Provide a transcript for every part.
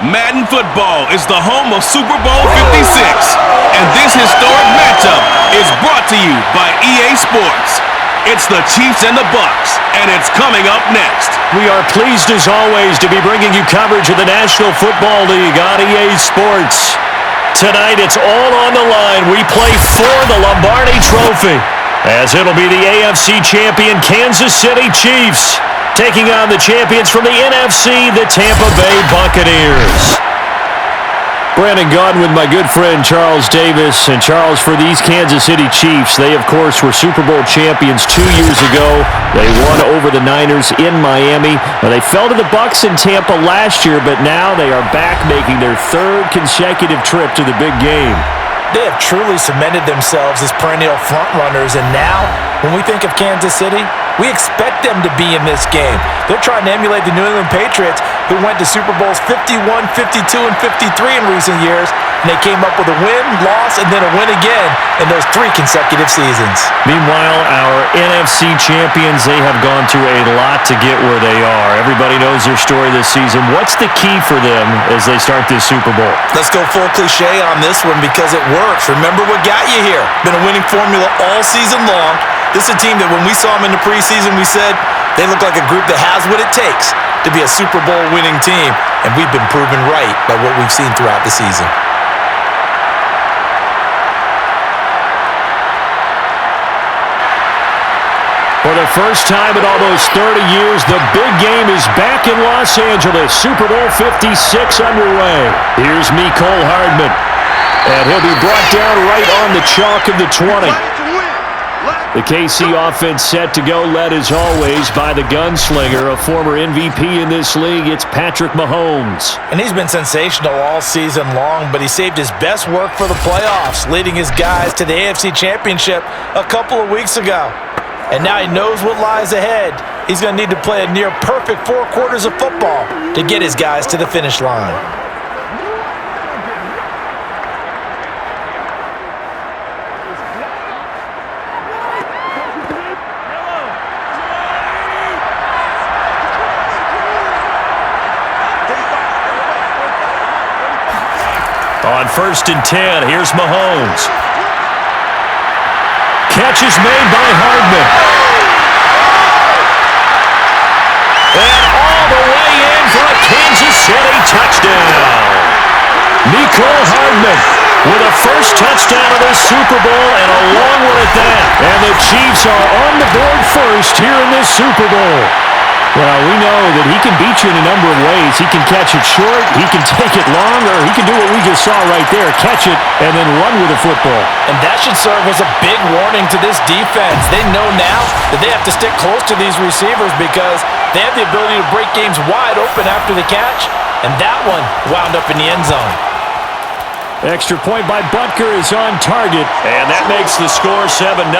Madden football is the home of Super Bowl 56, and this historic matchup is brought to you by EA Sports. It's the Chiefs and the Bucks, and it's coming up next. We are pleased as always to be bringing you coverage of the National Football League on EA Sports. Tonight it's all on the line. We play for the Lombardi Trophy, as it'll be the AFC champion Kansas City Chiefs taking on the champions from the NFC, the Tampa Bay Buccaneers. Brandon Gaudin with my good friend Charles Davis. And Charles, for these Kansas City Chiefs, they of course were Super Bowl champions 2 years ago. They won over the Niners in Miami. Now, they fell to the Bucs in Tampa last year, but now they are back making their third consecutive trip to the big game. They have truly cemented themselves as perennial frontrunners, and now, when we think of Kansas City, we expect them to be in this game. They're trying to emulate the New England Patriots, who went to Super Bowls 51, 52, and 53 in recent years, and they came up with a win, loss, and then a win again in those 3 consecutive seasons. Meanwhile, our NFC champions, they have gone through a lot to get where they are. Everybody knows their story this season. What's the key for them as they start this Super Bowl? Let's go full cliche on this one because it works. Remember what got you here. Been a winning formula all season long. This is a team that when we saw them in the preseason, we said they look like a group that has what it takes to be a Super Bowl winning team, and we've been proven right by what we've seen throughout the season. For the first time in almost 30 years, the big game is back in Los Angeles. Super Bowl 56 underway. Here's Mecole Hardman, and he'll be brought down right on the chalk of the 20. The KC offense set to go, led as always by the gunslinger, a former MVP in this league. It's Patrick Mahomes. And he's been sensational all season long, but he saved his best work for the playoffs, leading his guys to the AFC Championship a couple of weeks ago. And now he knows what lies ahead. He's going to need to play a near-perfect 4 quarters of football to get his guys to the finish line. On 1st and 10, here's Mahomes. Catch is made by Hardman. And all the way in for a Kansas City touchdown. Mecole Hardman with a first touchdown of this Super Bowl, and a long one at that. And the Chiefs are on the board first here in this Super Bowl. Well, we know that he can beat you in a number of ways. He can catch it short, he can take it long, or he can do what we just saw right there, catch it and then run with the football. And that should serve as a big warning to this defense. They know now that they have to stick close to these receivers because they have the ability to break games wide open after the catch, and that one wound up in the end zone. Extra point by Butker is on target, and that makes the score 7-0.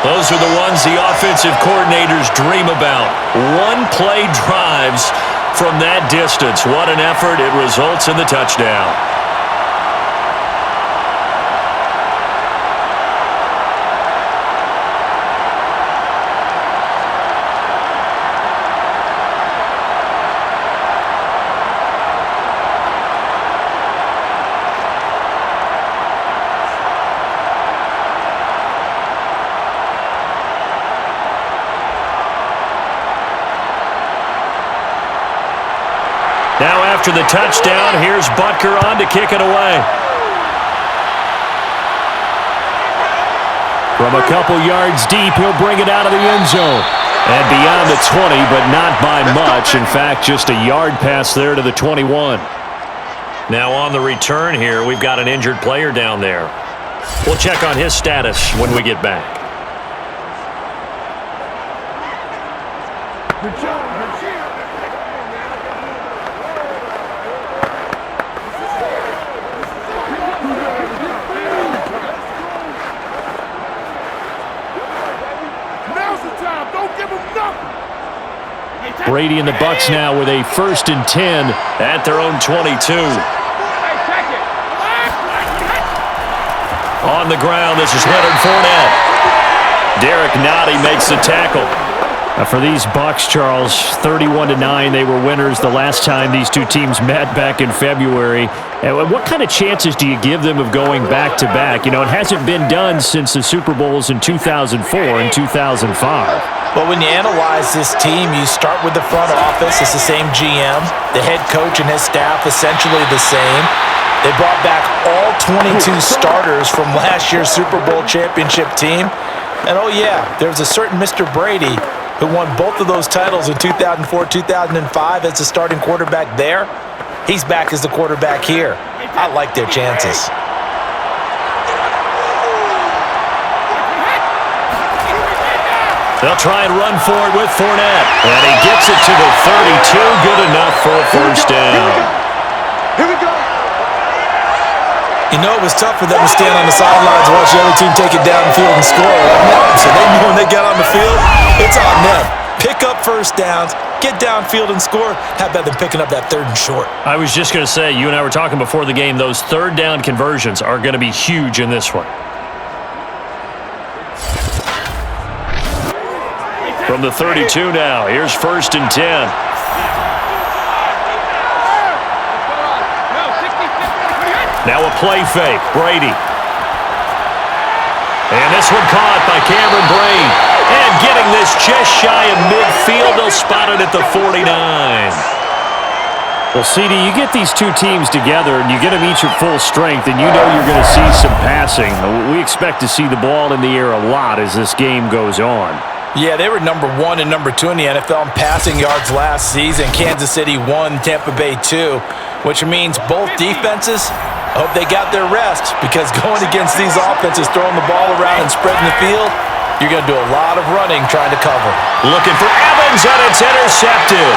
Those are the ones the offensive coordinators dream about. One-play drives from that distance. What an effort. It results in the touchdown. Now after the touchdown, here's Butker on to kick it away. From a couple yards deep, he'll bring it out of the end zone. And beyond the 20, but not by much. In fact, just a yard pass there to the 21. Now on the return here, we've got an injured player down there. We'll check on his status when we get back. Good job. Brady and the Bucs now with a 1st and 10 at their own 22. On the ground, this is Leonard Fournette. Derek Nottie makes the tackle. For these Bucs, Charles, 31-9, they were winners the last time these two teams met back in February. What kind of chances do you give them of going back-to-back? You know, it hasn't been done since the Super Bowls in 2004 and 2005. Well, when you analyze this team, you start with the front office. It's the same GM. The head coach and his staff essentially the same. They brought back all 22 starters from last year's Super Bowl championship team. And, oh, yeah, there's a certain Mr. Brady who won both of those titles in 2004, 2005 as the starting quarterback there. He's back as the quarterback here. I like their chances. They'll try and run for it with Fournette. And he gets it to the 32. Good enough for a first down. Here we go. You know, it was tough for them to stand on the sidelines and watch the other team take it downfield and score, wasn't it? So they knew when they got on the field, it's on them. Pick up first downs, get downfield and score. How about them picking up that third and short? I was just going to say, you and I were talking before the game, those third down conversions are going to be huge in this one. From the 32 now, here's 1st and 10. Now a play fake, Brady. And this one caught by Cameron Brate. And getting this just shy of midfield, they'll spot it at the 49. Well, CD, you get these two teams together and you get them each at full strength, and you know you're going to see some passing. We expect to see the ball in the air a lot as this game goes on. Yeah, they were number 1 and number 2 in the NFL in passing yards last season. Kansas City 1, Tampa Bay 2, which means both defenses hope they got their rest, because going against these offenses, throwing the ball around and spreading the field, you're going to do a lot of running trying to cover. Looking for Evans, and it's intercepted.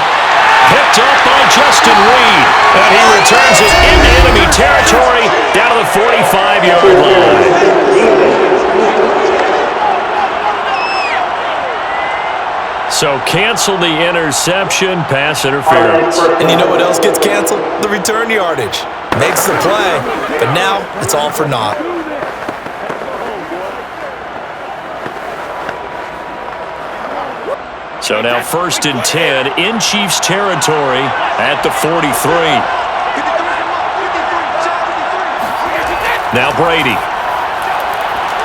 Picked up by Justin Reed, and he returns it into enemy territory down to the 45-yard line. So cancel the interception, pass interference. And you know what else gets canceled? The return yardage. Makes the play, but now it's all for naught. So now 1st and 10 in Chiefs territory at the 43. Now Brady.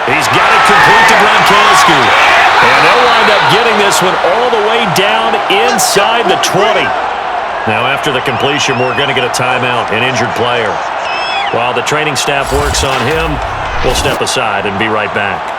He's got it complete to Gronkowski. And they'll wind up getting this one all the way down inside the 20. Now after the completion, we're going to get a timeout, an injured player. While the training staff works on him, we'll step aside and be right back.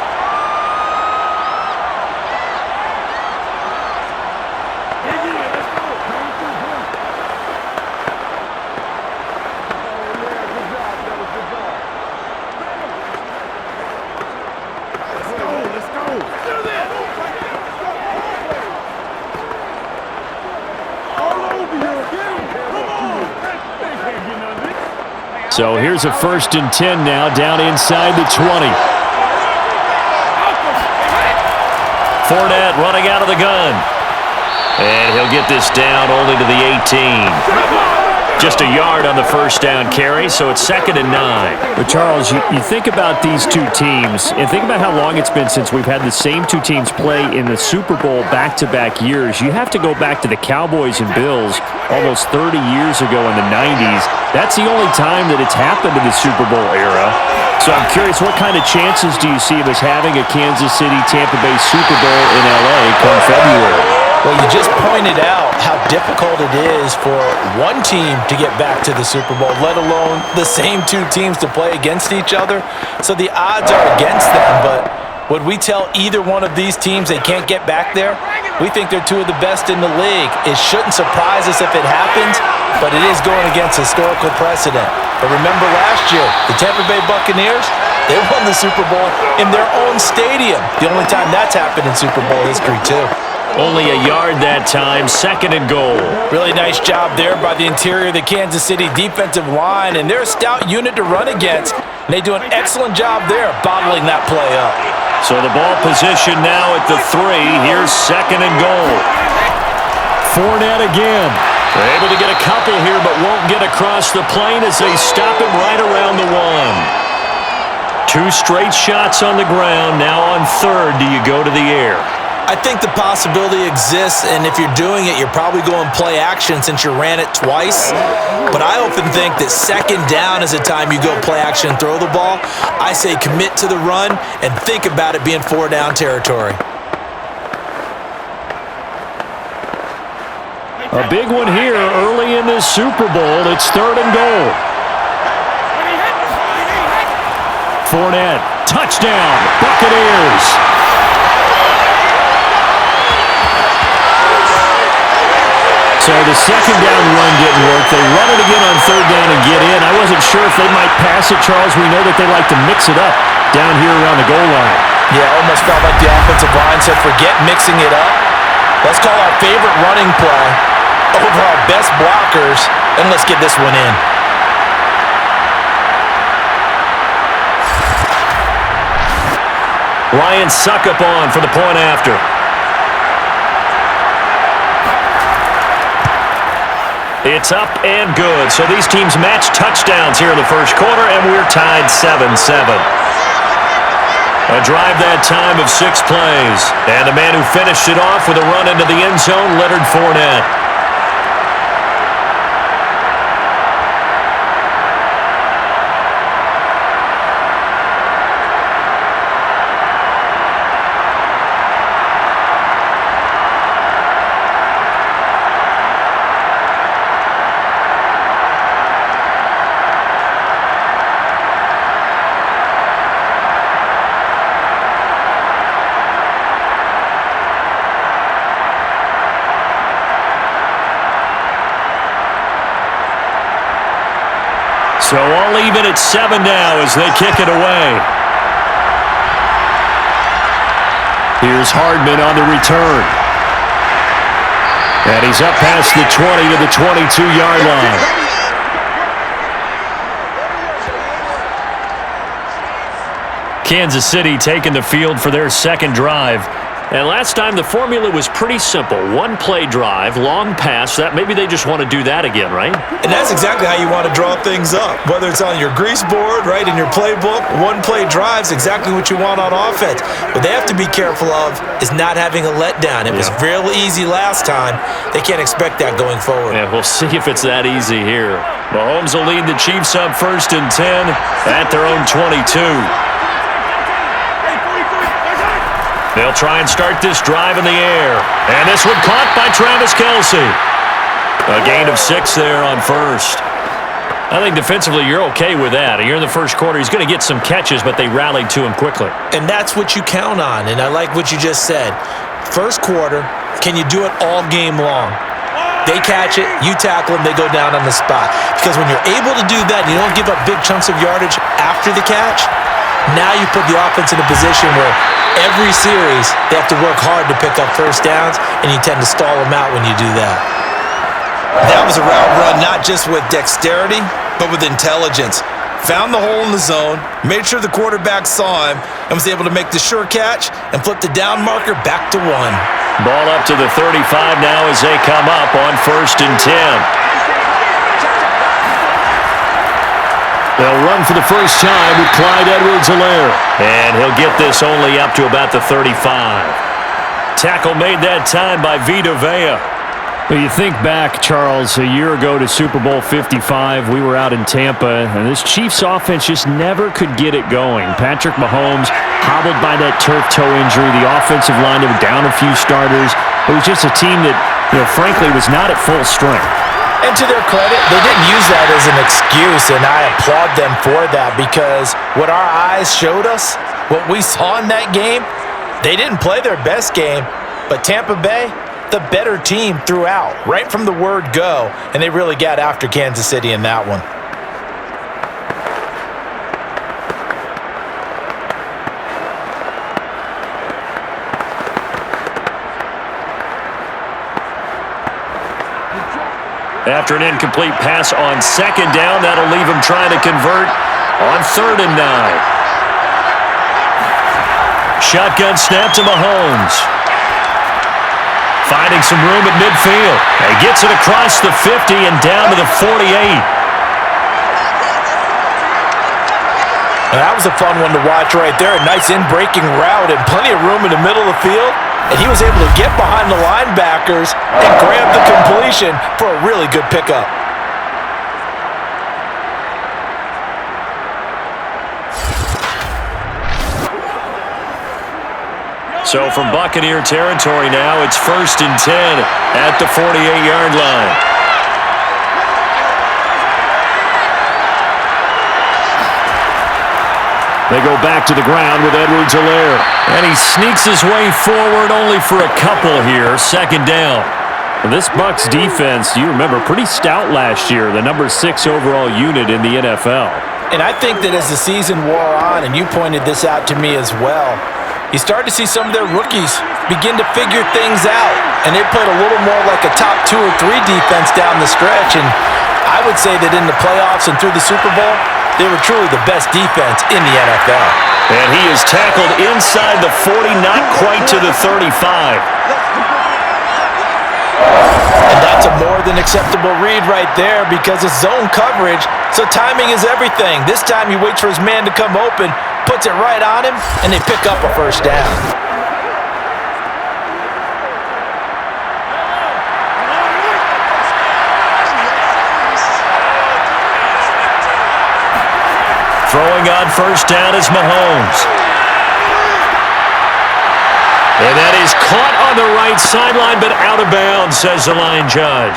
So here's a 1st and 10 now, down inside the 20. Fournette running out of the gun. And he'll get this down only to the 18. Just a yard on the first down carry, so it's 2nd and 9. But Charles, you think about these two teams, and think about how long it's been since we've had the same two teams play in the Super Bowl back-to-back years. You have to go back to the Cowboys and Bills almost 30 years ago in the 90s. That's the only time that it's happened in the Super Bowl era. So I'm curious, what kind of chances do you see of us having a Kansas City-Tampa Bay Super Bowl in L.A. come February? Well, you just pointed out how difficult it is for one team to get back to the Super Bowl, let alone the same two teams to play against each other. So the odds are against them, but would we tell either one of these teams they can't get back there? We think they're two of the best in the league. It shouldn't surprise us if it happens, but it is going against historical precedent. But remember last year, the Tampa Bay Buccaneers, they won the Super Bowl in their own stadium. The only time that's happened in Super Bowl history, too. Only a yard that time, 2nd and goal. Really nice job there by the interior of the Kansas City defensive line, and they're a stout unit to run against. And they do an excellent job there bottling that play up. So the ball position now at the 3. Here's 2nd and goal. Fournette again. They're able to get a couple here, but won't get across the plane as they stop him right around the 1. 2 straight shots on the ground. Now on 3rd, do you go to the air? I think the possibility exists, and if you're doing it, you're probably going play action since you ran it twice. But I often think that second down is a time you go play action and throw the ball. I say commit to the run and think about it being 4-down territory. A big one here early in this Super Bowl. It's 3rd and goal. Fournette, touchdown, Buccaneers. So the second down run didn't work. They run it again on 3rd down and get in. I wasn't sure if they might pass it, Charles. We know that they like to mix it up down here around the goal line. Yeah, almost felt like the offensive line said, forget mixing it up. Let's call our favorite running play over our best blockers, and let's get this one in. Ryan Suckup on for the point after. It's up and good. So these teams match touchdowns here in the first quarter, and we're tied 7-7. A drive that time of 6 plays. And the man who finished it off with a run into the end zone, Leonard Fournette. So all even at 7 now as they kick it away. Here's Hardman on the return. And he's up past the 20 to the 22-yard line. Kansas City taking the field for their second drive. And last time the formula was pretty simple. One-play drive, long pass. That maybe they just want to do that again, right? And that's exactly how you want to draw things up. Whether it's on your grease board, right, in your playbook, one-play drive's exactly what you want on offense. What they have to be careful of is not having a letdown. It was real easy last time. They can't expect that going forward. Yeah, we'll see if it's that easy here. Mahomes will lead the Chiefs up 1st and 10 at their own 22. They'll try and start this drive in the air. And this one caught by Travis Kelce. A gain of 6 there on first. I think defensively you're okay with that. Here in the first quarter, he's going to get some catches, but they rallied to him quickly. And that's what you count on, and I like what you just said. First quarter, can you do it all game long? They catch it, you tackle them, they go down on the spot. Because when you're able to do that and you don't give up big chunks of yardage after the catch, now you put the offense in a position where every series they have to work hard to pick up first downs, and you tend to stall them out when you do that. That was a route run not just with dexterity, but with intelligence. Found the hole in the zone, made sure the quarterback saw him, and was able to make the sure catch and flip the down marker back to 1. Ball up to the 35 now as they come up on 1st and 10. They'll run for the first time with Clyde Edwards-Helaire. And he'll get this only up to about the 35. Tackle made that time by Vita Vea. Well, you think back, Charles, a year ago to Super Bowl 55, we were out in Tampa, and this Chiefs offense just never could get it going. Patrick Mahomes hobbled by that turf toe injury. The offensive line was down a few starters. It was just a team that, frankly, was not at full strength. And to their credit, they didn't use that as an excuse, and I applaud them for that, because what our eyes showed us, what we saw in that game, they didn't play their best game, but Tampa Bay, the better team throughout, right from the word go, and they really got after Kansas City in that one. After an incomplete pass on 2nd down, that'll leave him trying to convert on 3rd and 9. Shotgun snap to Mahomes. Finding some room at midfield. He gets it across the 50 and down to the 48. And that was a fun one to watch right there. A nice in-breaking route and plenty of room in the middle of the field. And he was able to get behind the linebackers and grab the completion for a really good pickup. So from Buccaneer territory now, it's 1st and 10 at the 48-yard line. They go back to the ground with Edwards-Helaire. And he sneaks his way forward only for a couple here. 2nd down. This Bucs defense, you remember, pretty stout last year. The number 6 overall unit in the NFL. And I think that as the season wore on, and you pointed this out to me as well, you start to see some of their rookies begin to figure things out. And they played a little more like a top 2 or 3 defense down the stretch. And I would say that in the playoffs and through the Super Bowl, they were truly the best defense in the NFL. And he is tackled inside the 40, not quite to the 35. And that's a more than acceptable read right there because it's zone coverage, so timing is everything. This time he waits for his man to come open, puts it right on him, and they pick up a 1st down. Throwing on 1st down is Mahomes. And that is caught on the right sideline, but out of bounds, says the line judge.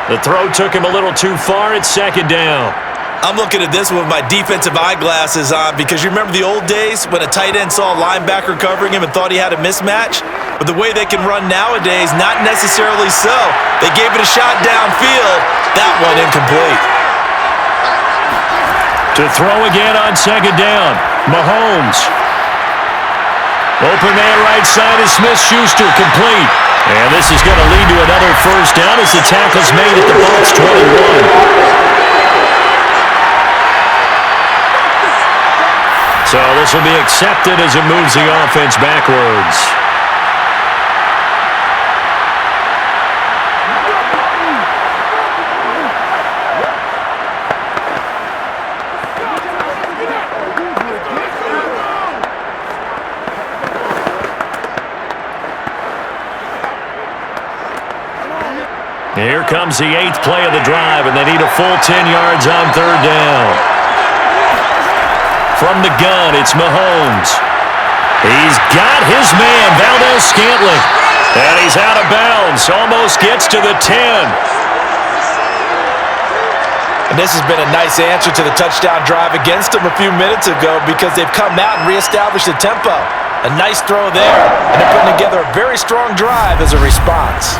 The throw took him a little too far. It's 2nd down. I'm looking at this with my defensive eyeglasses on because you remember the old days when a tight end saw a linebacker covering him and thought he had a mismatch? But the way they can run nowadays, not necessarily so. They gave it a shot downfield. That one incomplete. To throw again on 2nd down, Mahomes. Open man right side is Smith-Schuster, complete. And this is going to lead to another 1st down as the tackle's made at the Bucs 21. So this will be accepted as it moves the offense backwards. Here comes the 8th play of the drive, and they need a full 10 yards on 3rd down. From the gun, it's Mahomes. He's got his man, Valdez-Scantling. And he's out of bounds, almost gets to the 10. And this has been a nice answer to the touchdown drive against them a few minutes ago because they've come out and reestablished the tempo. A nice throw there, and they're putting together a very strong drive as a response.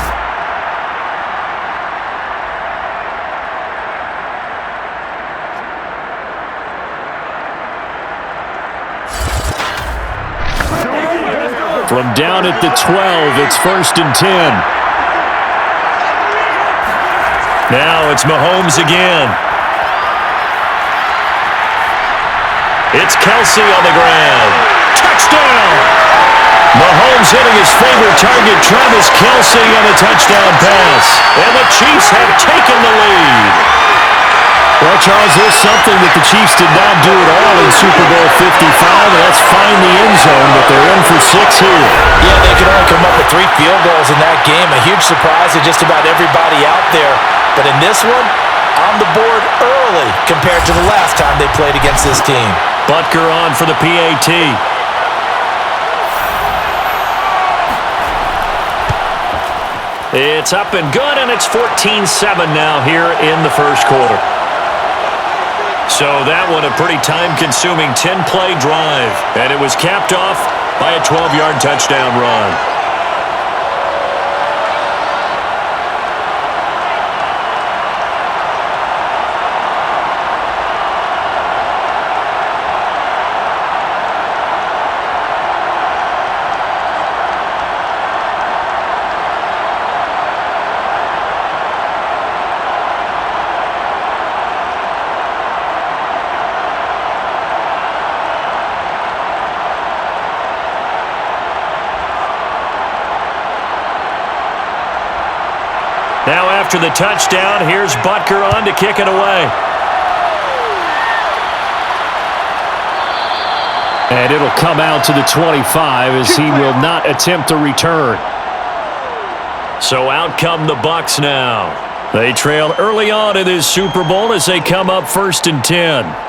From down at the 12, it's 1st and 10. Now it's Mahomes again. It's Kelsey on the ground. Touchdown! Mahomes hitting his favorite target, Travis Kelsey, on a touchdown pass. And the Chiefs have taken the lead. Well, Charles, there's something that the Chiefs did not do at all in Super Bowl 55, and that's find the end zone, but they're in for 6 here. Yeah, they could only come up with 3 field goals in that game. A huge surprise to just about everybody out there. But in this one, on the board early compared to the last time they played against this team. Butker on for the PAT. It's up and good, and it's 14-7 now here in the 1st quarter. So that one a pretty time-consuming 10-play drive, and it was capped off by a 12-yard touchdown run. Now after the touchdown, here's Butker on to kick it away. And it'll come out to the 25 as he will not attempt to return. So out come the Bucs now. They trail early on in this Super Bowl as they come up 1st and 10.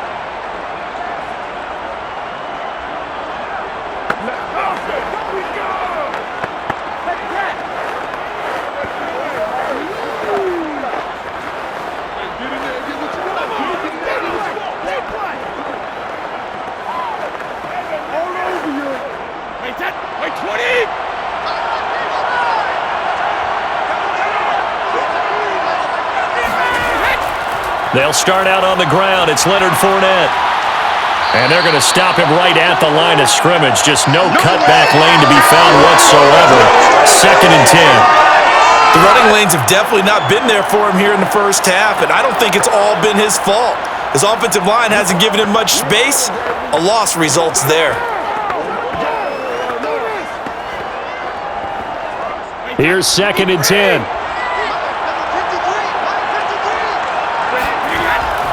They'll start out on the ground. It's Leonard Fournette. And they're going to stop him right at the line of scrimmage. Just no cutback lane to be found whatsoever. 2nd and 10. The running lanes have definitely not been there for him here in the first half, and I don't think it's all been his fault. His offensive line hasn't given him much space. A loss results there. Here's 2nd and 10.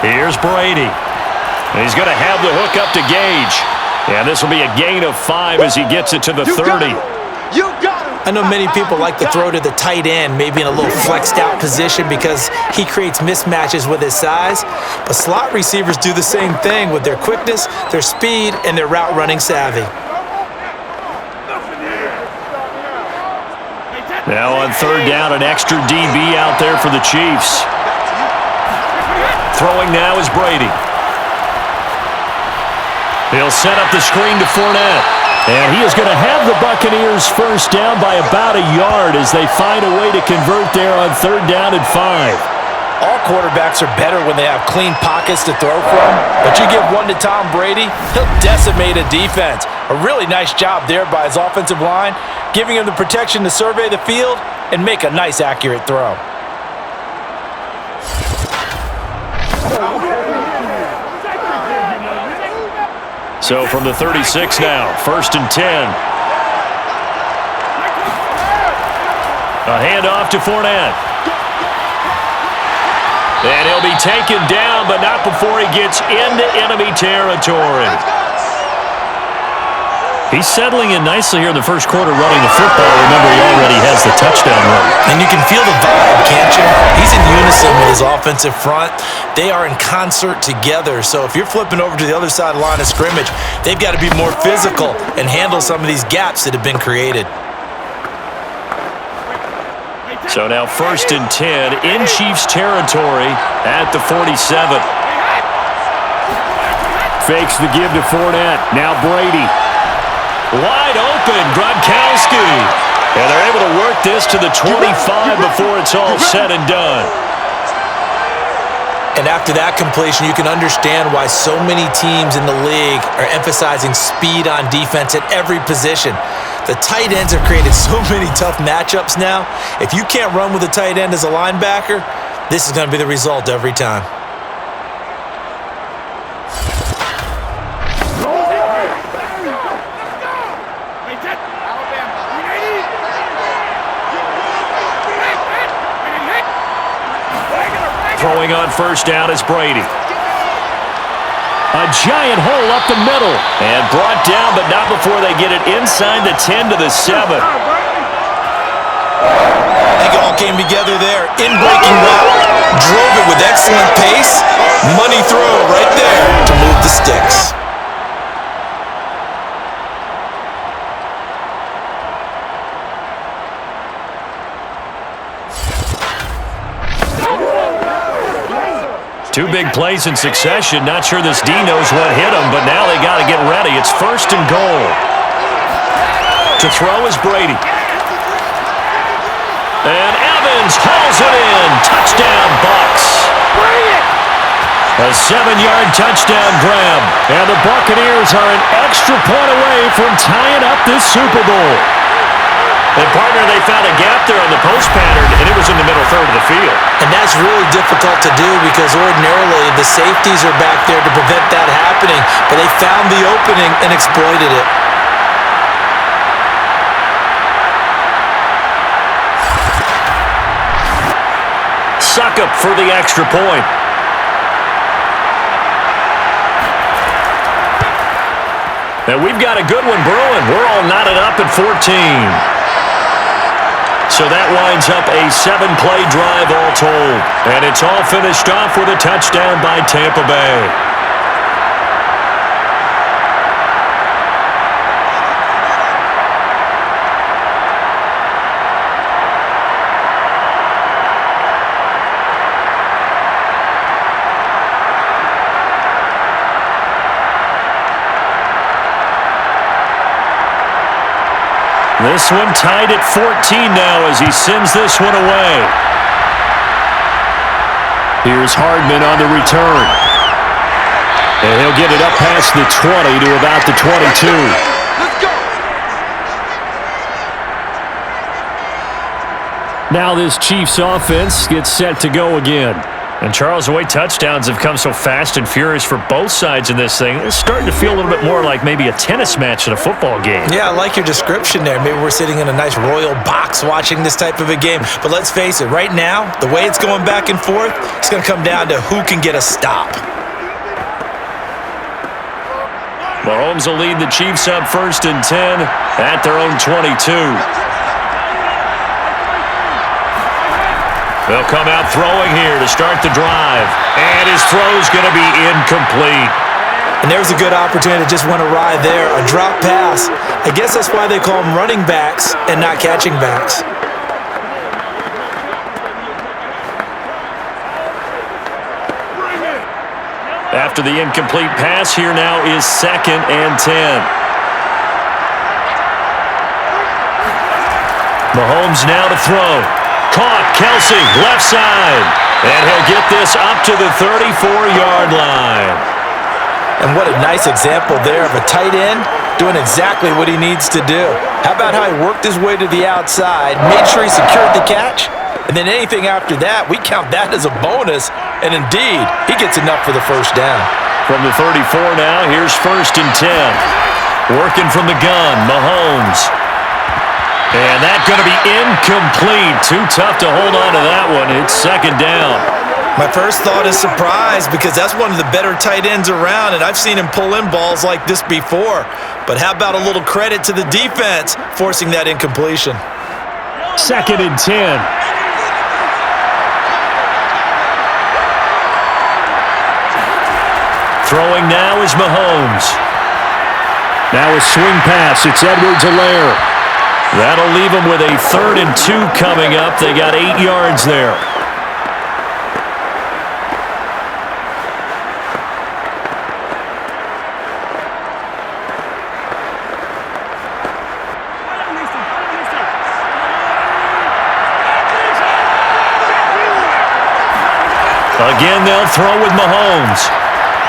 Here's Brady. He's going to have the hook up to Gage. And this will be a gain of 5 as he gets it to the 30. I know many people like to throw to the tight end, maybe in a little flexed out position because he creates mismatches with his size. But slot receivers do the same thing with their quickness, their speed, and their route running savvy. Now on 3rd down, an extra DB out there for the Chiefs. Throwing now is Brady. He'll set up the screen to Fournette. And he is going to have the Buccaneers 1st down by about a yard as they find a way to convert there on 3rd down and 5. All quarterbacks are better when they have clean pockets to throw from. But you give one to Tom Brady, he'll decimate a defense. A really nice job there by his offensive line, giving him the protection to survey the field and make a nice, accurate throw. So from the 36 now, 1st and 10. A handoff to Fournette. And he'll be taken down, but not before he gets into enemy territory. He's settling in nicely here in the first quarter running the football. Remember, he already has the touchdown run. And you can feel the vibe, can't you? He's in unison with his offensive front. They are in concert together. So if you're flipping over to the other side of the line of scrimmage, they've got to be more physical and handle some of these gaps that have been created. So now 1st and 10 in Chiefs territory at the 47. Fakes the give to Fournette. Now Brady. Wide open, Gronkowski. And they're able to work this to the 25 before it's all said and done. And after that completion, you can understand why so many teams in the league are emphasizing speed on defense at every position. The tight ends have created so many tough matchups now. If you can't run with a tight end as a linebacker, this is going to be the result every time. Throwing on 1st down is Brady. A giant hole up the middle. And brought down, but not before they get it inside the 10 to the 7. I think it all came together there. In-breaking route. Drove it with excellent pace. Money throw right there to move the sticks. Two big plays in succession. Not sure this D knows what hit him, but now they got to get ready. It's 1st and goal. To throw is Brady. And Evans hauls it in. Touchdown, Bucs. A 7-yard touchdown grab. And the Buccaneers are an extra point away from tying up this Super Bowl. And partner, they found a gap there on the post pattern, and it was in the middle 3rd of the field. And that's really difficult to do because ordinarily the safeties are back there to prevent that happening, but they found the opening and exploited it. Suck up for the extra point. And we've got a good one brewing. We're all knotted up at 14. So that winds up a 7-play drive all told. And it's all finished off with a touchdown by Tampa Bay. This one tied at 14 now as he sends this one away. Here's Hardman on the return. And he'll get it up past the 20 to about the 22. Let's go. Now this Chiefs offense gets set to go again. And Charles, the way touchdowns have come so fast and furious for both sides in this thing, it's starting to feel a little bit more like maybe a tennis match in a football game. Yeah, I like your description there. Maybe we're sitting in a nice royal box watching this type of a game. But let's face it, right now, the way it's going back and forth, it's going to come down to who can get a stop. Mahomes will lead the Chiefs up 1st and 10 at their own 22. They'll come out throwing here to start the drive. And his throw's going to be incomplete. And there's a good opportunity to just went awry there. A drop pass. I guess that's why they call them running backs and not catching backs. After the incomplete pass, here now is 2nd and 10. Mahomes now to throw. Caught, Kelsey, left side. And he'll get this up to the 34-yard line. And what a nice example there of a tight end doing exactly what he needs to do. How about how he worked his way to the outside, made sure he secured the catch, and then anything after that, we count that as a bonus. And indeed, he gets enough for the first down. From the 34 now, here's 1st and 10. Working from the gun, Mahomes. And that's going to be incomplete. Too tough to hold on to that one. It's 2nd down. My first thought is surprise because that's one of the better tight ends around, and I've seen him pull in balls like this before. But how about a little credit to the defense forcing that incompletion? 2nd and 10. Throwing now is Mahomes. Now a swing pass. It's Edwards-Helaire. That'll leave them with a 3rd and 2 coming up. They got 8 yards there. Again, they'll throw with Mahomes.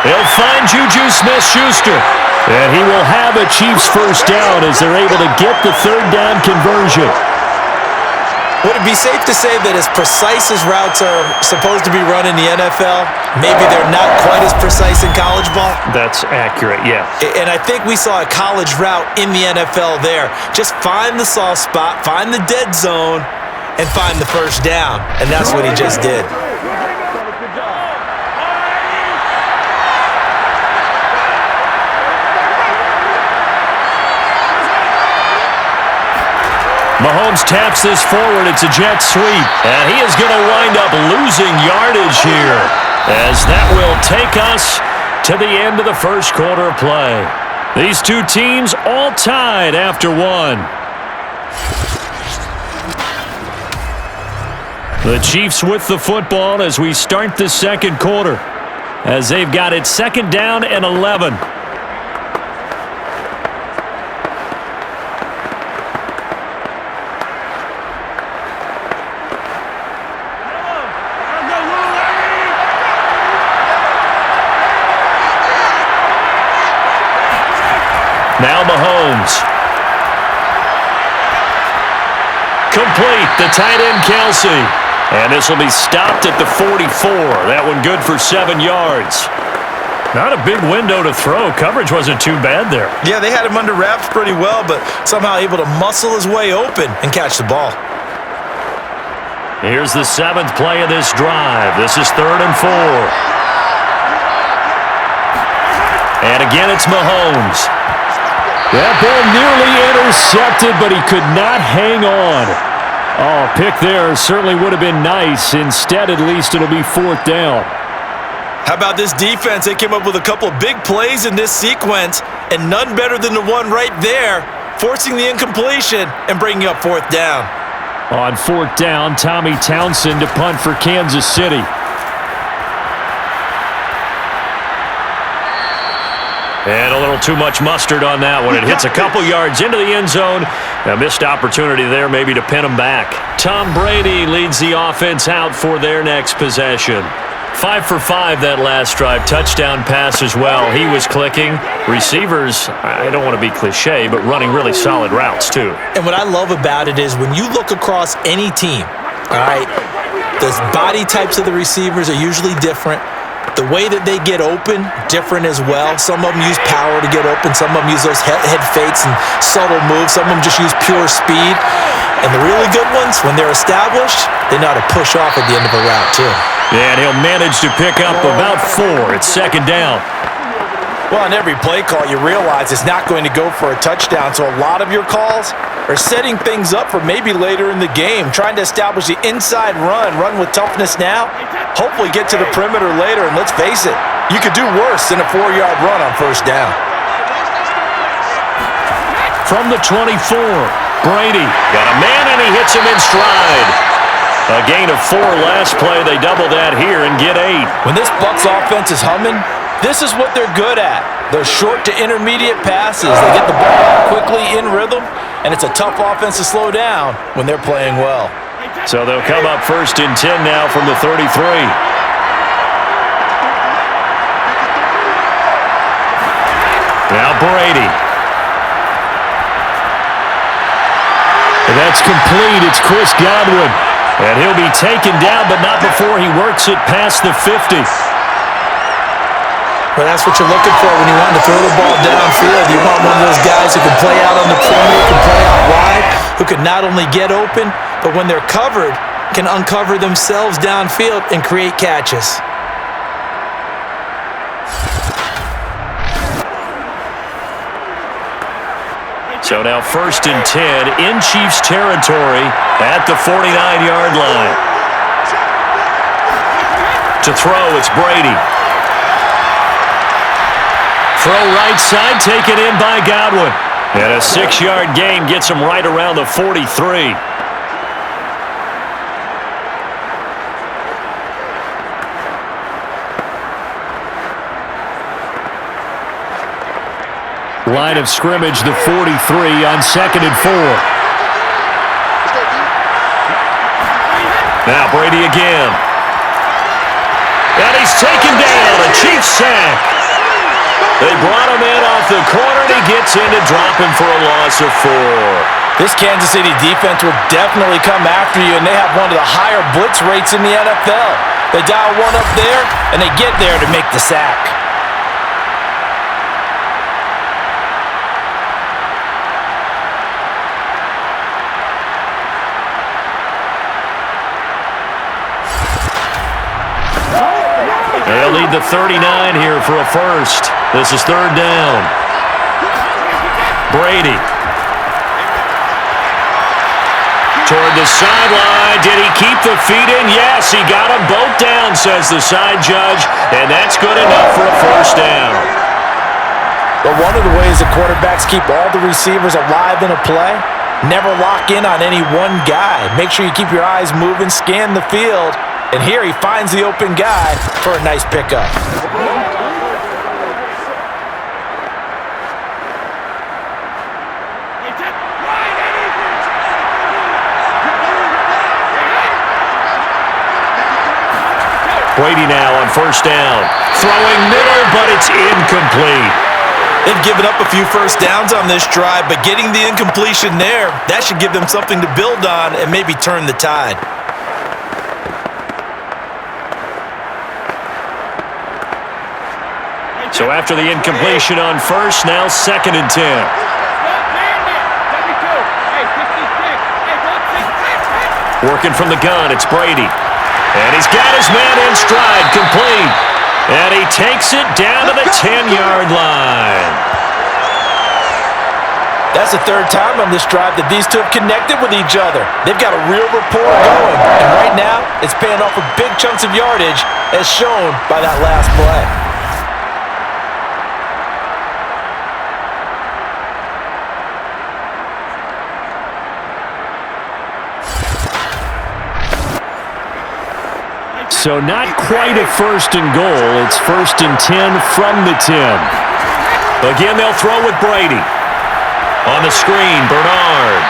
They'll find Juju Smith-Schuster. And he will have a Chiefs first down as they're able to get the 3rd down conversion. Would it be safe to say that as precise as routes are supposed to be run in the NFL, maybe they're not quite as precise in college ball? That's accurate, yeah. And I think we saw a college route in the NFL there. Just find the soft spot, find the dead zone, and find the first down. And that's what he just did. Mahomes taps this forward. It's a jet sweep. And he is going to wind up losing yardage here as that will take us to the end of the first quarter of play. These two teams all tied after one. The Chiefs with the football as we start the second quarter, as they've got it 2nd down and 11. Now Mahomes. Complete, the tight end Kelsey. And this will be stopped at the 44. That one good for 7 yards. Not a big window to throw. Coverage wasn't too bad there. Yeah, they had him under wraps pretty well, but somehow able to muscle his way open and catch the ball. Here's the 7th play of this drive. This is 3rd and 4. And again, it's Mahomes. That ball nearly intercepted, but he could not hang on. Oh, pick there certainly would have been nice. Instead, at least it'll be 4th down. How about this defense? They came up with a couple of big plays in this sequence, and none better than the one right there, forcing the incompletion and bringing up 4th down. On 4th down, Tommy Townsend to punt for Kansas City. And a little too much mustard on that one. It hits a couple yards into the end zone. A missed opportunity there maybe to pin him back. Tom Brady leads the offense out for their next possession. 5 for 5 that last drive. Touchdown pass as well. He was clicking. Receivers, I don't want to be cliche, but running really solid routes too. And what I love about it is when you look across any team, all right, the body types of the receivers are usually different. The way that they get open, different as well. Some of them use power to get open. Some of them use those head fakes and subtle moves. Some of them just use pure speed. And the really good ones, when they're established, they know how to push off at the end of a route too. And he'll manage to pick up about 4. It's 2nd down. Well, on every play call, you realize it's not going to go for a touchdown. So a lot of your calls are setting things up for maybe later in the game, trying to establish the inside run with toughness now, hopefully get to the perimeter later. And let's face it, you could do worse than a 4-yard run on 1st down. From the 24, Brady got a man and he hits him in stride. A gain of 4 last play. They double that here and get 8. When this Bucs offense is humming, this is what they're good at. Those short to intermediate passes. They get the ball out quickly in rhythm, and it's a tough offense to slow down when they're playing well. So they'll come up 1st and 10 now from the 33. Now Brady. And that's complete. It's Chris Godwin. And he'll be taken down, but not before he works it past the 50. Well, that's what you're looking for when you want to throw the ball downfield. You want one of those guys who can play out on the perimeter, can play out wide, who can not only get open, but when they're covered, can uncover themselves downfield and create catches. So now 1st and 10 in Chiefs territory at the 49-yard line. To throw, it's Brady. Throw right side, taken in by Godwin. And a 6-yard gain gets him right around the 43. Line of scrimmage, the 43 on 2nd and 4. Now Brady again. And he's taken down, a Chiefs sack. They brought him in off the corner, and he gets in to drop him for a loss of 4. This Kansas City defense will definitely come after you, and they have one of the higher blitz rates in the NFL. They dial one up there, and they get there to make the sack. They'll lead the 39 here for a first. This is 3rd down. Brady. Toward the sideline. Did he keep the feet in? Yes, he got them both down, says the side judge. And that's good enough for a 1st down. But one of the ways the quarterbacks keep all the receivers alive in a play, never lock in on any one guy. Make sure you keep your eyes moving, scan the field. And here he finds the open guy for a nice pickup. Brady now on 1st down. Throwing middle, but it's incomplete. They've given up a few 1st downs on this drive, but getting the incompletion there, that should give them something to build on and maybe turn the tide. So after the incompletion on 1st, now 2nd and 10. Working from the gun, it's Brady. And he's got his man in stride, complete. And he takes it down to the 10-yard line. That's the third time on this drive that these two have connected with each other. They've got a real rapport going. And right now, it's paying off with big chunks of yardage, as shown by that last play. So not quite a 1st and goal. It's 1st and 10 from the 10. Again, they'll throw with Brady. On the screen, Bernard.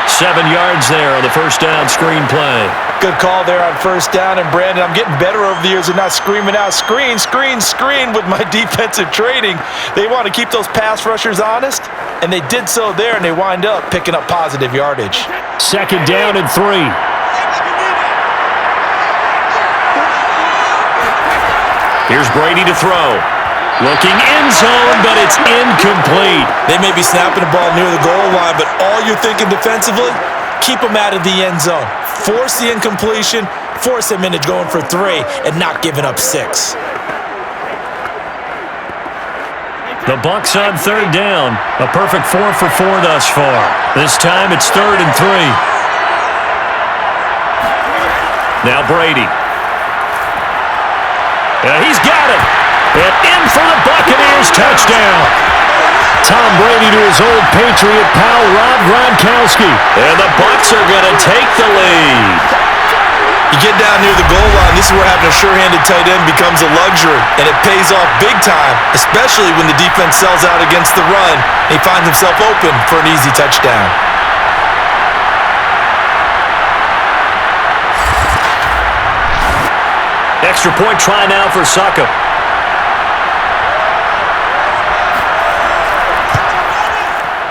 7 yards there on the first down screen play. Good call there on first down. And, Brandon, I'm getting better over the years of not screaming out, screen, screen, screen with my defensive training. They want to keep those pass rushers honest, and they did so there, and they wind up picking up positive yardage. 2nd down and 3. Here's Brady to throw. Looking end zone, but it's incomplete. They may be snapping the ball near the goal line, but all you're thinking defensively, keep them out of the end zone. Force the incompletion, force them into going for 3, and not giving up 6. The Bucs on 3rd down. A perfect 4 for 4 thus far. This time it's 3rd and 3. Now Brady. He's got it. And in for the Buccaneers, touchdown. Tom Brady to his old Patriot pal, Rob Gronkowski. And the Bucs are going to take the lead. You get down near the goal line, this is where having a sure-handed tight end becomes a luxury, and it pays off big time, especially when the defense sells out against the run, and he finds himself open for an easy touchdown. Extra point try now for Saka.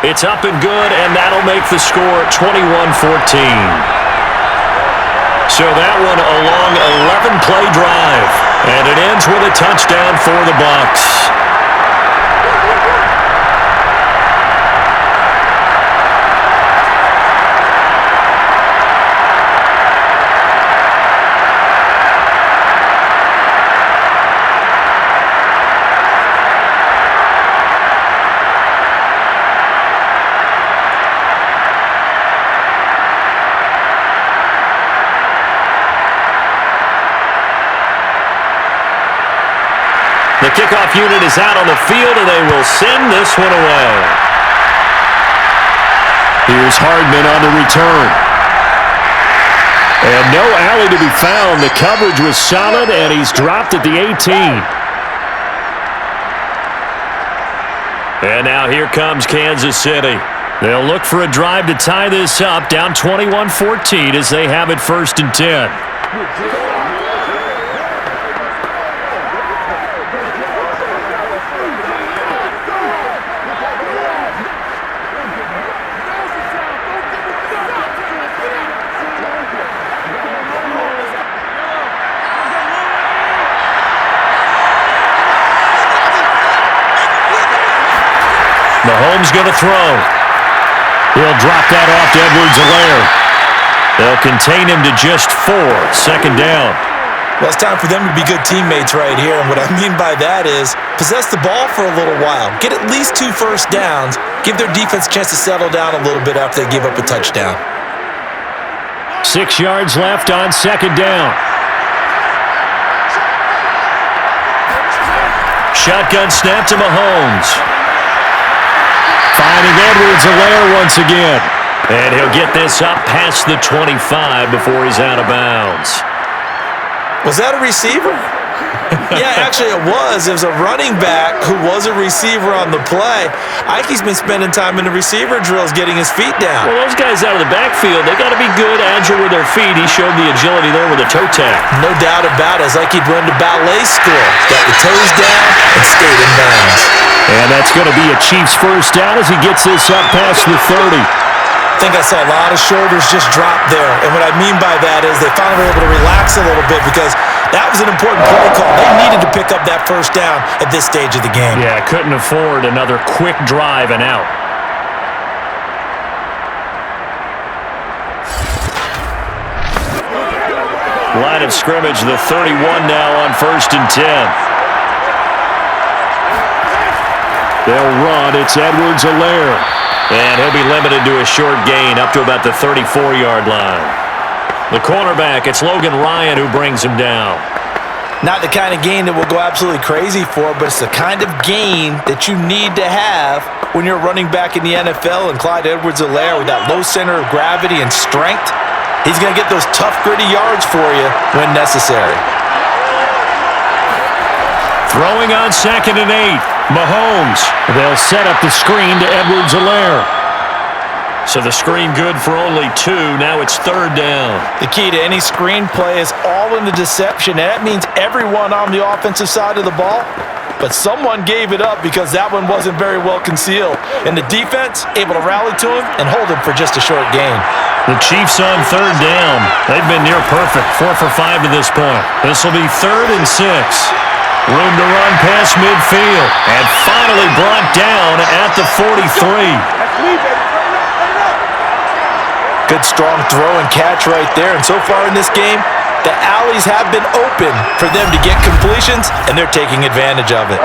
It's up and good, and that'll make the score 21-14. So that one a long 11-play drive, and it ends with a touchdown for the Bucs. The kickoff unit is out on the field, and they will send this one away. Here's Hardman on the return. And no alley to be found. The coverage was solid, and he's dropped at the 18. And now here comes Kansas City. They'll look for a drive to tie this up, down 21-14 as they have it 1st and 10. Mahomes going to throw. He'll drop that off to Edwards-Helaire. They'll contain him to just 4. 2nd down. Well, it's time for them to be good teammates right here. And what I mean by that is possess the ball for a little while. Get at least 2 first downs. Give their defense a chance to settle down a little bit after they give up a touchdown. 6 yards left on 2nd down. Shotgun snap to Mahomes. Finding Edwards-Helaire once again. And he'll get this up past the 25 before he's out of bounds. Was that a receiver? Yeah, actually it was. It was a running back who was a receiver on the play. Ike's been spending time in the receiver drills getting his feet down. Well, those guys out of the backfield, they got to be good, agile with their feet. He showed the agility there with a toe tap. No doubt about it. It's like he'd run to ballet school. Got the toes down and stayed in bounds. And that's going to be a Chiefs first down as he gets this up past the 30. I think I saw a lot of shoulders just drop there. And what I mean by that is they finally were able to relax a little bit because that was an important play call. They needed to pick up that first down at this stage of the game. Yeah, couldn't afford another quick drive and out. Line of scrimmage, the 31 now on 1st and 10. They'll run. It's Edwards-Helaire. And he'll be limited to a short gain up to about the 34-yard line. The cornerback, it's Logan Ryan who brings him down. Not the kind of gain that we'll go absolutely crazy for, but it's the kind of gain that you need to have when you're running back in the NFL. And Clyde Edwards-Helaire, with that low center of gravity and strength, he's going to get those tough, gritty yards for you when necessary. Throwing on 2nd and 8. Mahomes. They'll set up the screen to Edwards-Helaire. So the screen good for only 2. Now it's 3rd down. The key to any screen play is all in the deception. And that means everyone on the offensive side of the ball. But someone gave it up because that one wasn't very well concealed. And the defense able to rally to him and hold him for just a short gain. The Chiefs on 3rd down. They've been near perfect. 4 for 5 to this point. This will be 3rd and 6. Room to run past midfield. And finally brought down at the 43. Good strong throw and catch right there. And so far in this game, the alleys have been open for them to get completions, and they're taking advantage of it.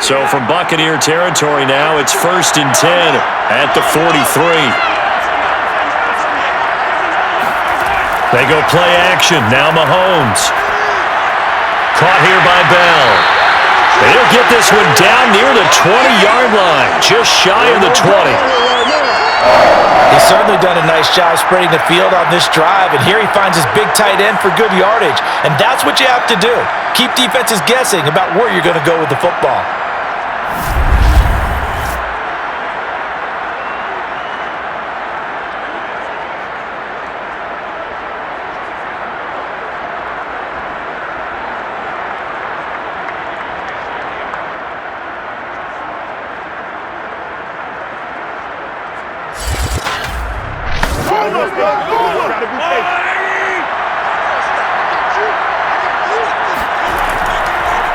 So from Buccaneer territory now, it's 1st and 10 at the 43. They go play action. Now Mahomes. Caught here by Bell. He'll get this one down near the 20-yard line. Just shy of the 20. He's certainly done a nice job spreading the field on this drive. And here he finds his big tight end for good yardage. And that's what you have to do. Keep defenses guessing about where you're going to go with the football.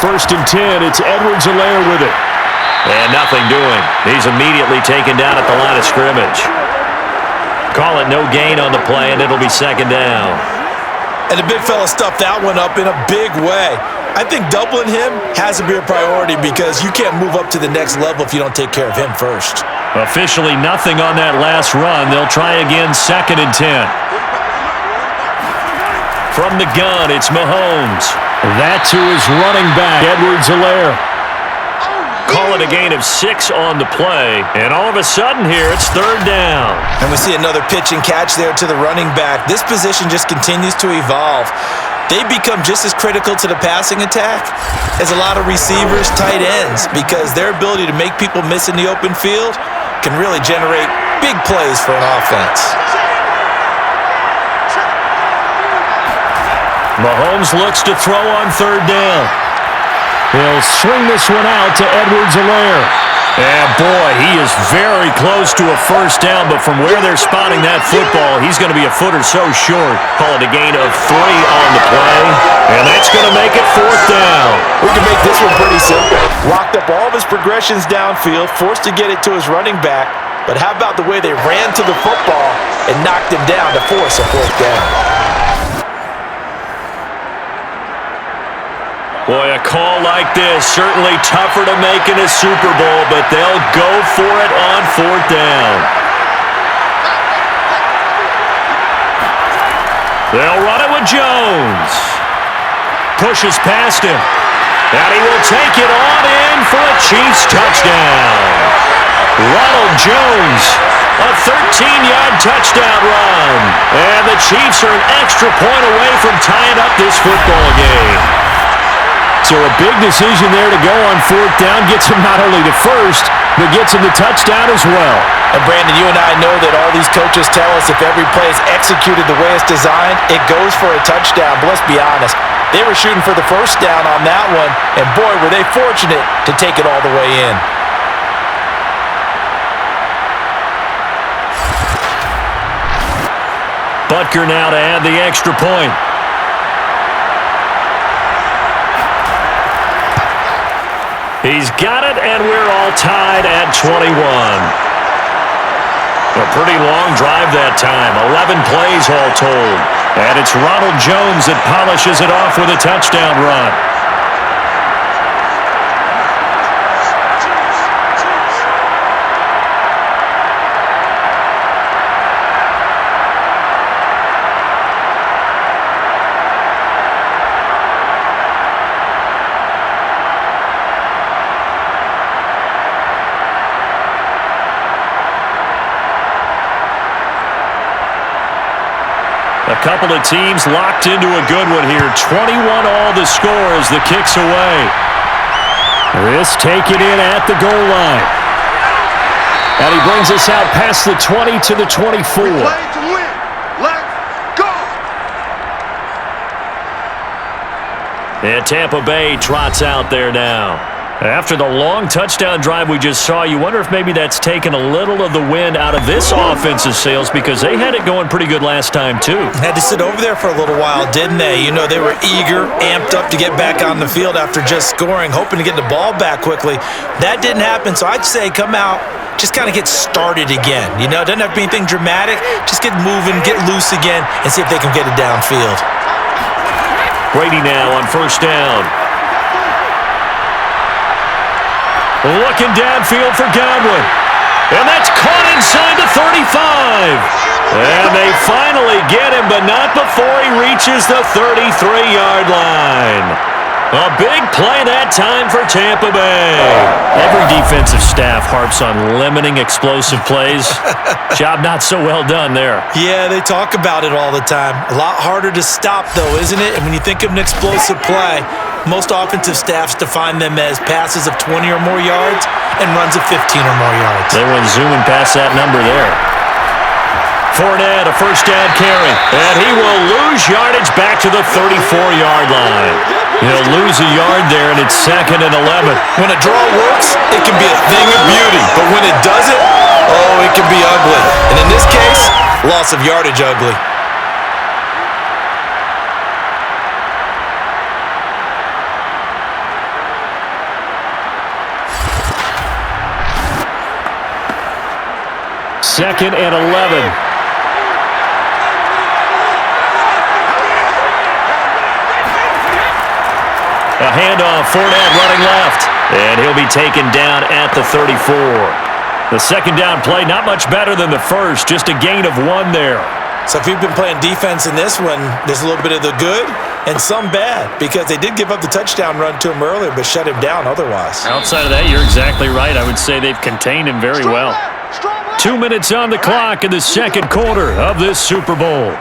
First and 10, it's Edwards-Helaire with it. And nothing doing. He's immediately taken down at the line of scrimmage. Call it no gain on the play, and it'll be 2nd down. And the big fella stuffed that one up in a big way. I think doubling him has to be a priority because you can't move up to the next level if you don't take care of him first. Officially nothing on that last run. They'll try again 2nd and 10. From the gun, it's Mahomes. That to his running back, Edwards-Helaire. Call it a gain of 6 on the play. And all of a sudden here, it's 3rd down. And we see another pitch and catch there to the running back. This position just continues to evolve. They become just as critical to the passing attack as a lot of receivers, tight ends, because their ability to make people miss in the open field can really generate big plays for an offense. Mahomes looks to throw on 3rd down. He'll swing this one out to Edwards-Helaire. And boy, he is very close to a 1st down, but from where they're spotting that football, he's going to be a foot or so short. Call it a gain of 3 on the play, and that's going to make it 4th down. We can make this one pretty simple. Locked up all of his progressions downfield, forced to get it to his running back, but how about the way they ran to the football and knocked him down to force a 4th down? Boy, a call like this, certainly tougher to make in a Super Bowl, but they'll go for it on 4th down. They'll run it with Jones. Pushes past him. And he will take it on in for a Chiefs touchdown. Ronald Jones, a 13-yard touchdown run. And the Chiefs are an extra point away from tying up this football game. So a big decision there to go on 4th down. Gets him not only to 1st, but gets him the touchdown as well. And Brandon, you and I know that all these coaches tell us if every play is executed the way it's designed, it goes for a touchdown. But let's be honest, they were shooting for the 1st down on that one, and boy, were they fortunate to take it all the way in. Butker now to add the extra point. He's got it, and we're all tied at 21. A pretty long drive that time. 11 plays all told. And it's Ronald Jones that polishes it off with a touchdown run. A couple of teams locked into a good one here. 21 all the score as the kick's away. This taken in at the goal line. And he brings us out past the 20 to the 24. We play to win. Let's go. And Tampa Bay trots out there now. After the long touchdown drive we just saw, you wonder if maybe that's taken a little of the wind out of this offensive sails because they had it going pretty good last time too. Had to sit over there for a little while, didn't they? You know, they were eager, amped up to get back on the field after just scoring, hoping to get the ball back quickly. That didn't happen, so I'd say come out, just kind of get started again. You know, it doesn't have to be anything dramatic. Just get moving, get loose again, and see if they can get it downfield. Brady now on first down. Looking downfield for Godwin. And that's caught inside the 35. And they finally get him, but not before he reaches the 33-yard line. A big play that time for Tampa Bay. Every defensive staff harps on limiting explosive plays. Job not so well done there. Yeah, they talk about it all the time. A lot harder to stop, though, isn't it? And when you think of an explosive play, most offensive staffs define them as passes of 20 or more yards and runs of 15 or more yards. They went zooming past that number there. Fournette, a first down carry, and he will lose yardage back to the 34-yard line. He'll lose a yard there, and it's 2nd and 11. When a draw works, it can be a thing of beauty, but when it doesn't, oh, it can be ugly. And in this case, loss of yardage ugly. Second and 11. A handoff, Fournette running left. And he'll be taken down at the 34. The second down play, not much better than the first, just a gain of 1 there. So if you've been playing defense in this one, there's a little bit of the good and some bad because they did give up the touchdown run to him earlier but shut him down otherwise. Outside of that, you're exactly right. I would say they've contained him very well. 2 minutes on the clock in the second quarter of this Super Bowl.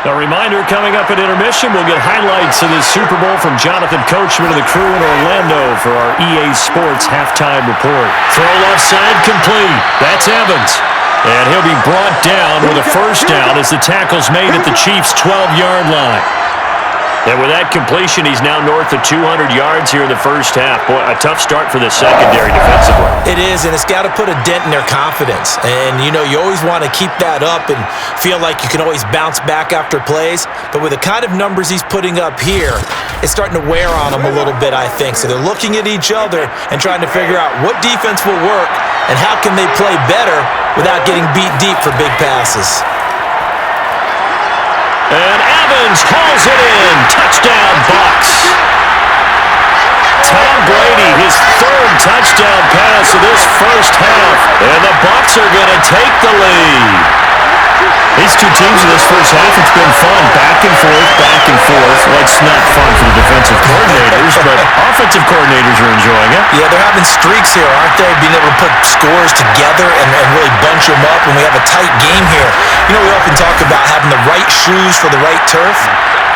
A reminder coming up at intermission, we'll get highlights of this Super Bowl from Jonathan Coachman and the crew in Orlando for our EA Sports halftime report. Throw left side complete. That's Evans. And he'll be brought down with a first down as the tackle's made at the Chiefs' 12-yard line. And with that completion, he's now north of 200 yards here in the first half. Boy, a tough start for the secondary defensively. It is, and it's got to put a dent in their confidence. And, you know, you always want to keep that up and feel like you can always bounce back after plays. But with the kind of numbers he's putting up here, it's starting to wear on them a little bit, I think. So they're looking at each other and trying to figure out what defense will work and how can they play better without getting beat deep for big passes. And Evans hauls it in. Touchdown, Bucs. Tom Brady, his 3rd touchdown pass of this first half. And the Bucs are going to take the lead. These two teams in this first half, it's been fun. Back and forth, back and forth. Well, it's not fun for the defensive coordinators, but offensive coordinators are enjoying it. Yeah, they're having streaks here, aren't they? Being able to put scores together and really bunch them up when we have a tight game here. You know, we often talk about having the right shoes for the right turf.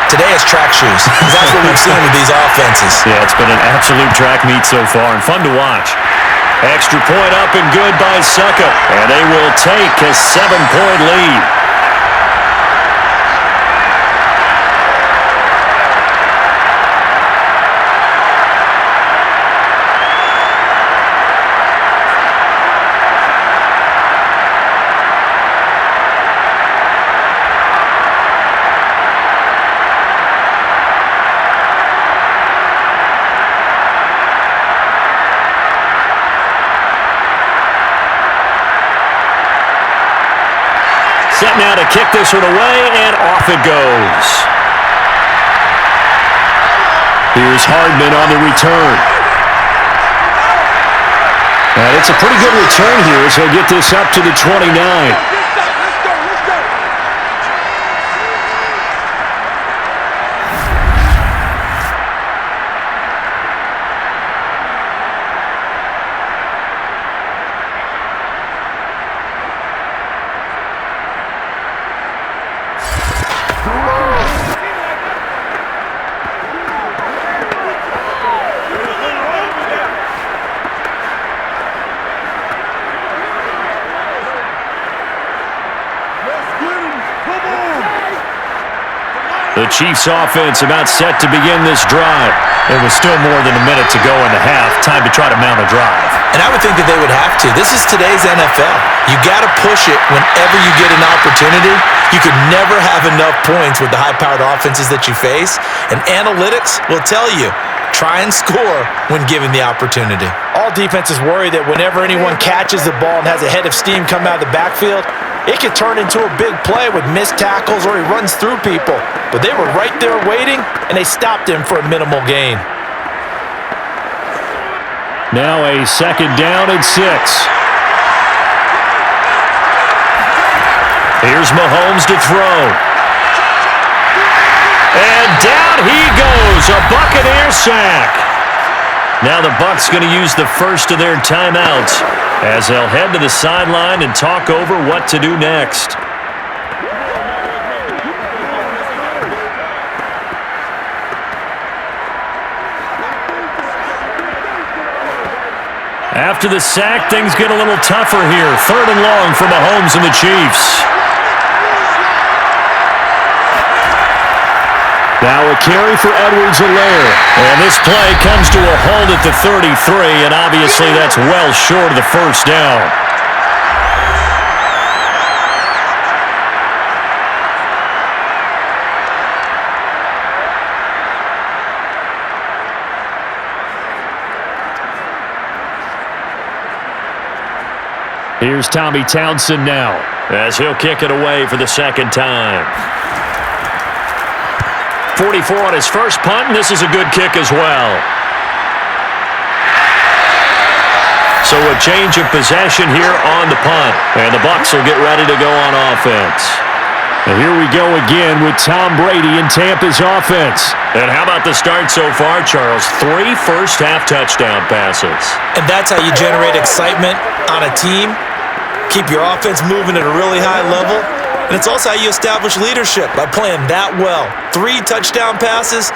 Today it's track shoes. That's what we've seen with these offenses. Yeah, it's been an absolute track meet so far and fun to watch. Extra point up and good by Succa. And they will take a 7-point lead. set now to kick this one away, and off it goes. Here's Hardman on the return. And it's a pretty good return here as he'll get this up to the 29. The Chiefs offense about set to begin this drive. There was still more than a minute to go in the half. Time to try to mount a drive. And I would think that they would have to. This is today's NFL. You got to push it whenever you get an opportunity. You could never have enough points with the high-powered offenses that you face. And analytics will tell you, try and score when given the opportunity. All defenses worry that whenever anyone catches the ball and has a head of steam come out of the backfield, it could turn into a big play with missed tackles or he runs through people. But they were right there waiting, and they stopped him for a minimal gain. Now a second down and 6. Here's Mahomes to throw. And down he goes, a Buccaneer sack. Now the Bucs going to use the first of their timeouts as they'll head to the sideline and talk over what to do next. After the sack, things get a little tougher here. 3rd and long for Mahomes and the Chiefs. Now a carry for Edwards-Helaire. And this play comes to a halt at the 33, and obviously that's well short of the first down. Here's Tommy Townsend now as he'll kick it away for the second time. 44 on his first punt, and this is a good kick as well. So a change of possession here on the punt, and the Bucs will get ready to go on offense. And here we go again with Tom Brady in Tampa's offense. And how about the start so far, Charles? 3 first-half touchdown passes. And that's how you generate excitement on a team. Keep your offense moving at a really high level. And it's also how you establish leadership, by playing that well. 3 touchdown passes,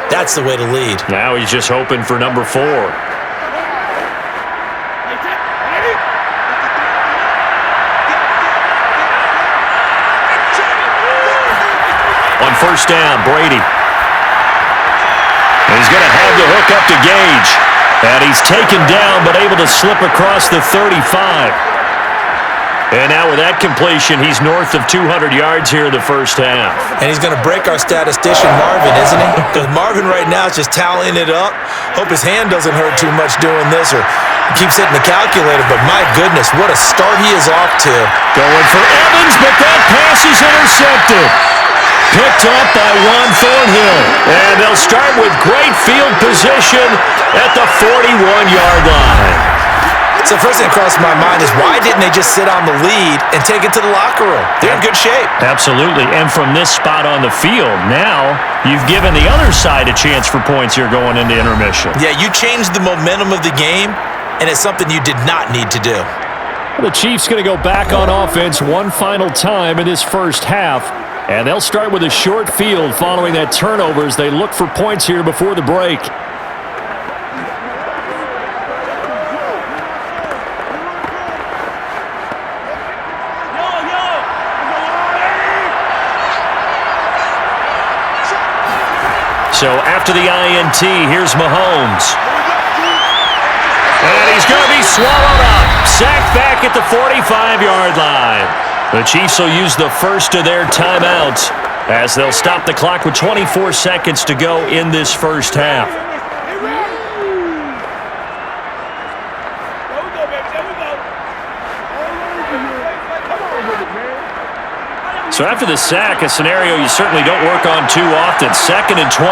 that's the way to lead. Now he's just hoping for number 4. On first down, Brady. He's going to have the hook up to Gage. And he's taken down, but able to slip across the 35. And now with that completion, he's north of 200 yards here in the first half. And he's going to break our statistician, Marvin, isn't he? Because Marvin right now is just tallying it up. Hope his hand doesn't hurt too much doing this, or keeps hitting the calculator. But my goodness, what a start he is off to. Going for Evans, but that pass is intercepted. Picked up by Juan Thornhill. And they'll start with great field position at the 41-yard line. So the first thing that crossed my mind is, why didn't they just sit on the lead and take it to the locker room? They're in good shape. Absolutely. And from this spot on the field, now you've given the other side a chance for points here going into intermission. Yeah, you changed the momentum of the game, and it's something you did not need to do. The Chiefs going to go back on offense one final time in this first half. And they'll start with a short field following that turnover as they look for points here before the break. So after the INT, here's Mahomes. And he's going to be swallowed up. Sacked back at the 45-yard line. The Chiefs will use the first of their timeouts as they'll stop the clock with 24 seconds to go in this first half. So after the sack, a scenario you certainly don't work on too often. 2nd and 24.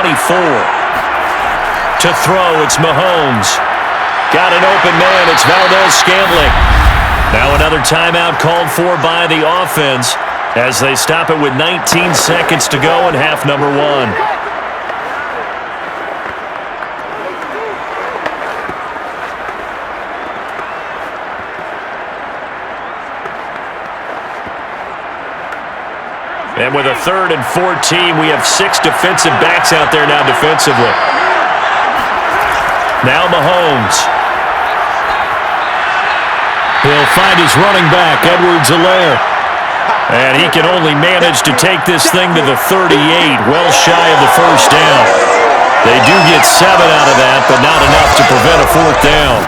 To throw, it's Mahomes. Got an open man, it's Valdez-Scantling. Now another timeout called for by the offense as they stop it with 19 seconds to go in half number 1. And with a 3rd and 14, we have 6 defensive backs out there now defensively. Now Mahomes. He'll find his running back, Edwards-Helaire. And he can only manage to take this thing to the 38, well shy of the first down. They do get 7 out of that, but not enough to prevent a 4th down.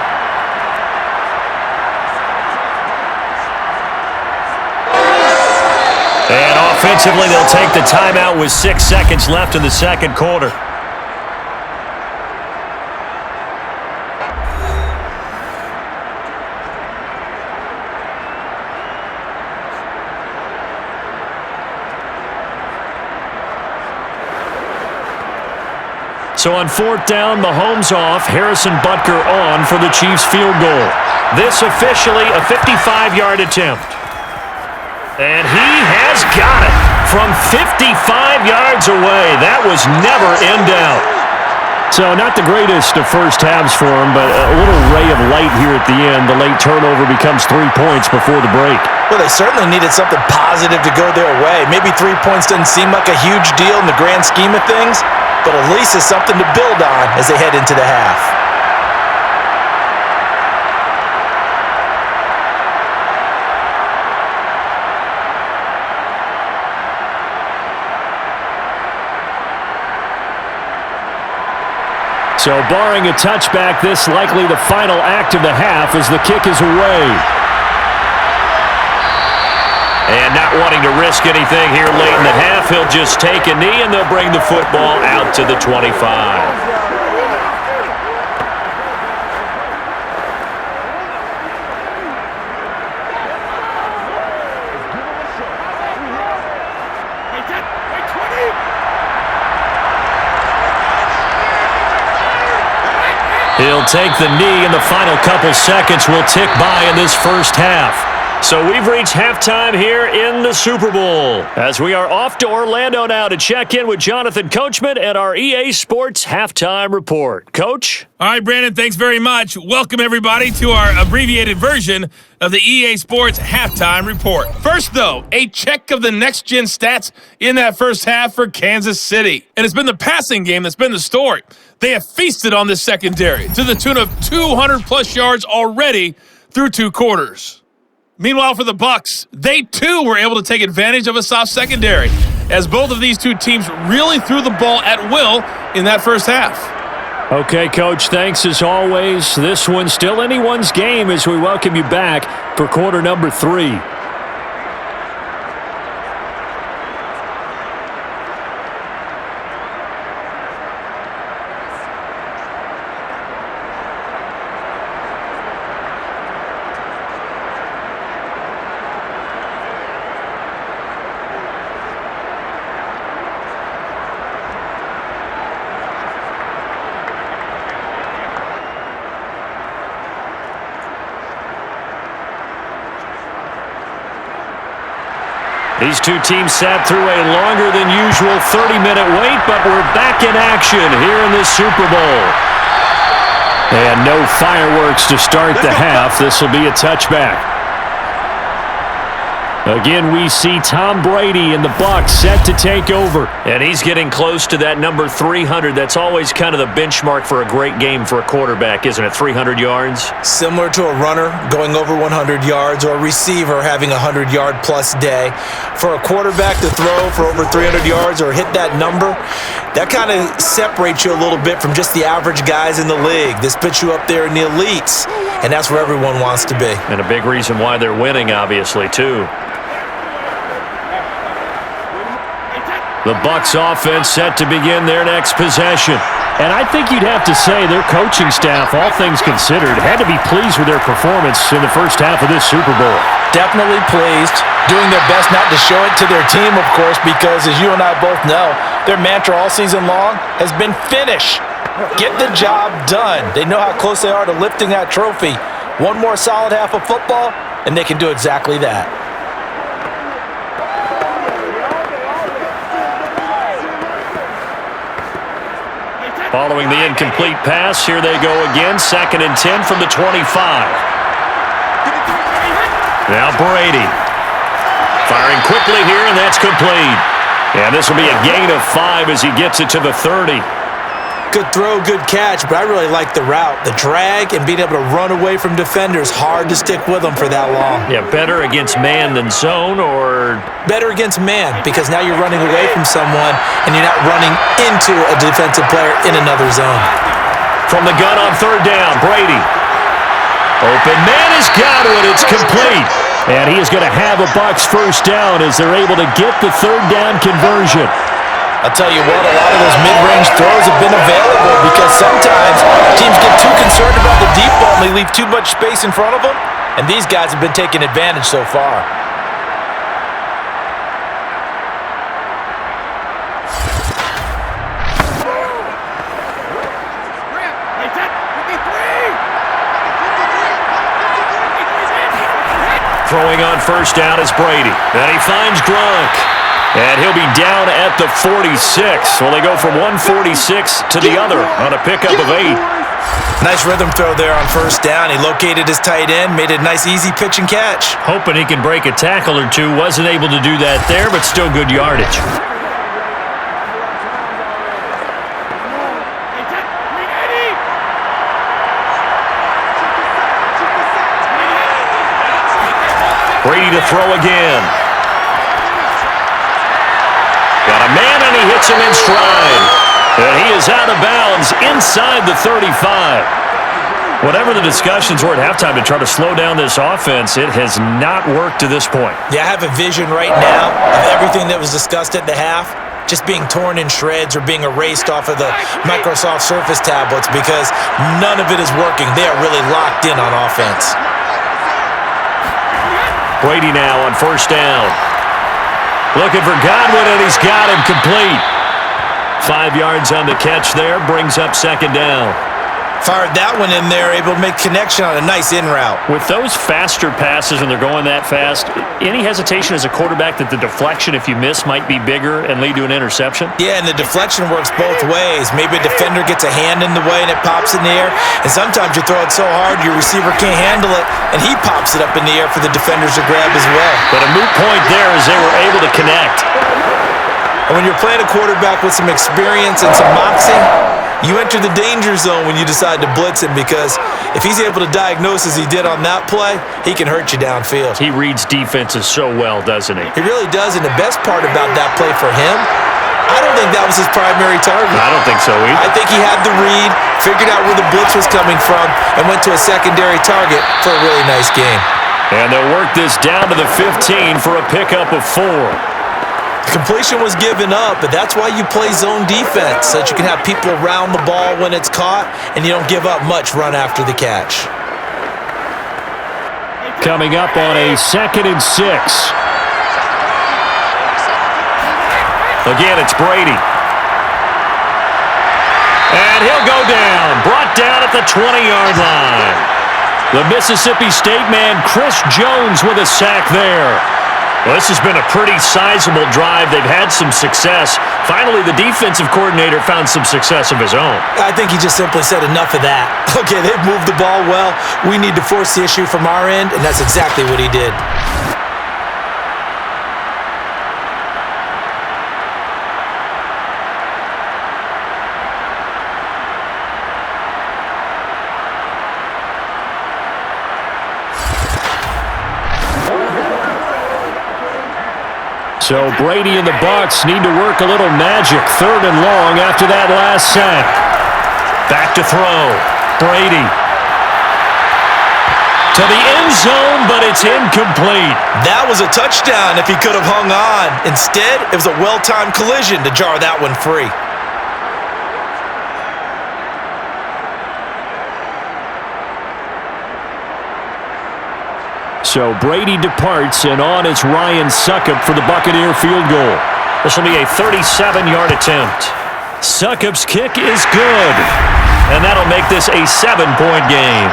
And offensively, they'll take the timeout with 6 seconds left in the second quarter. So on 4th down, Mahomes off, Harrison Butker on for the Chiefs field goal. This officially a 55-yard attempt. And he has got it from 55 yards away. That was never in doubt. So not the greatest of first halves for him, but a little ray of light here at the end. The late turnover becomes 3 points before the break. Well, they certainly needed something positive to go their way. Maybe 3 points doesn't seem like a huge deal in the grand scheme of things, but at least it's something to build on as they head into the half. So barring a touchback, this likely the final act of the half as the kick is away. And not wanting to risk anything here late in the half, he'll just take a knee and they'll bring the football out to the 25. He'll take the knee, and the final couple seconds will tick by in this first half. So we've reached halftime here in the Super Bowl as we are off to Orlando now to check in with Jonathan Coachman and our EA Sports Halftime Report. Coach? All right, Brandon, thanks very much. Welcome, everybody, to our abbreviated version of the EA Sports Halftime Report. First, though, a check of the next-gen stats in that first half for Kansas City. And it's been the passing game that's been the story. They have feasted on this secondary to the tune of 200-plus yards already through 2 quarters. Meanwhile, for the Bucs, they too were able to take advantage of a soft secondary, as both of these two teams really threw the ball at will in that first half. Okay, Coach, thanks as always. This one's still anyone's game as we welcome you back for quarter number 3. These two teams sat through a longer than usual 30-minute wait, but we're back in action here in the Super Bowl. And no fireworks to start the half. This will be a touchback. Again, we see Tom Brady and the Bucs set to take over. And he's getting close to that number 300. That's always kind of the benchmark for a great game for a quarterback, isn't it? 300 yards? Similar to a runner going over 100 yards or a receiver having a 100-yard-plus day. For a quarterback to throw for over 300 yards or hit that number, that kind of separates you a little bit from just the average guys in the league. This puts you up there in the elites, and that's where everyone wants to be. And a big reason why they're winning, obviously, too. The Bucs offense set to begin their next possession. And I think you'd have to say their coaching staff, all things considered, had to be pleased with their performance in the first half of this Super Bowl. Definitely pleased. Doing their best not to show it to their team, of course, because as you and I both know, their mantra all season long has been finish. Get the job done. They know how close they are to lifting that trophy. One more solid half of football, and they can do exactly that. Following the incomplete pass, here they go again. 2nd and 10 from the 25. Now Brady. Firing quickly here, and that's complete. And this will be a gain of 5 as he gets it to the 30. Good throw, good catch, but I really like the route. The drag and being able to run away from defenders, hard to stick with them for that long. Yeah, better against man than zone, or? Better against man, because now you're running away from someone and you're not running into a defensive player in another zone. From the gun on 3rd down, Brady. Open man has got it. It's complete. And he is going to have a Bucs first down as they're able to get the 3rd down conversion. I'll tell you what, a lot of those mid-range throws have been available because sometimes teams get too concerned about the deep ball and they leave too much space in front of them, and these guys have been taking advantage so far. Throwing on 1st down is Brady. And he finds Gronk. And he'll be down at the 46. Well, they go from 146 to the other on a pickup of 8. Nice rhythm throw there on 1st down. He located his tight end, made a nice easy pitch and catch. Hoping he can break a tackle or two. Wasn't able to do that there, but still good yardage. Brady to throw again. Got a man, and he hits him in stride. And he is out of bounds inside the 35. Whatever the discussions were at halftime to try to slow down this offense, it has not worked to this point. Yeah, I have a vision right now of everything that was discussed at the half just being torn in shreds or being erased off of the Microsoft Surface tablets because none of it is working. They are really locked in on offense. Brady now on 1st down. Looking for Godwin, and he's got him complete. 5 yards on the catch there, brings up 2nd down. Fired that one in there, able to make connection on a nice in route. With those faster passes when they're going that fast, any hesitation as a quarterback that the deflection, if you miss, might be bigger and lead to an interception? Yeah, and the deflection works both ways. Maybe a defender gets a hand in the way and it pops in the air, and sometimes you throw it so hard your receiver can't handle it, and he pops it up in the air for the defenders to grab as well. But a moot point there as they were able to connect. And when you're playing a quarterback with some experience and some moxie, you enter the danger zone when you decide to blitz him because if he's able to diagnose as he did on that play, he can hurt you downfield. He reads defenses so well, doesn't he? He really does, and the best part about that play for him, I don't think that was his primary target. I don't think so either. I think he had the read, figured out where the blitz was coming from, and went to a secondary target for a really nice game. And they'll work this down to the 15 for a pickup of 4. Completion was given up, but that's why you play zone defense, so that you can have people around the ball when it's caught, and you don't give up much run after the catch. Coming up on a 2nd and 6. Again, it's Brady. And he'll go down, brought down at the 20-yard line. The Mississippi State man, Chris Jones, with a sack there. Well, this has been a pretty sizable drive. They've had some success. Finally, the defensive coordinator found some success of his own. I think he just simply said enough of that. Okay, they've moved the ball well. We need to force the issue from our end, and that's exactly what he did. So Brady and the Bucs need to work a little magic. 3rd and long after that last sack. Back to throw. Brady. To the end zone, but it's incomplete. That was a touchdown if he could have hung on. Instead, it was a well-timed collision to jar that one free. So Brady departs, and on it's Ryan Succop for the Buccaneer field goal. This will be a 37-yard attempt. Succop's kick is good, and that'll make this a 7-point game.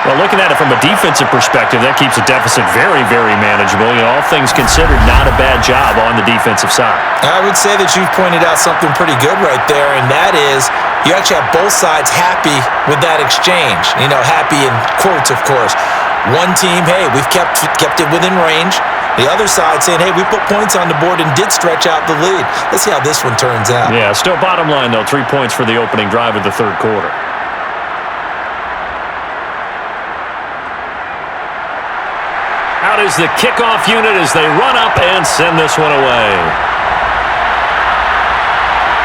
Well, looking at it from a defensive perspective, that keeps the deficit very, very manageable. All things considered, not a bad job on the defensive side. I would say that you've pointed out something pretty good right there, and that is you actually have both sides happy with that exchange. Happy in quotes, of course. One team, hey, we've kept it within range. The other side saying, hey, we put points on the board and did stretch out the lead. Let's see how this one turns out. Yeah, still bottom line, though, 3 points for the opening drive of the third quarter. Out is the kickoff unit as they run up and send this one away.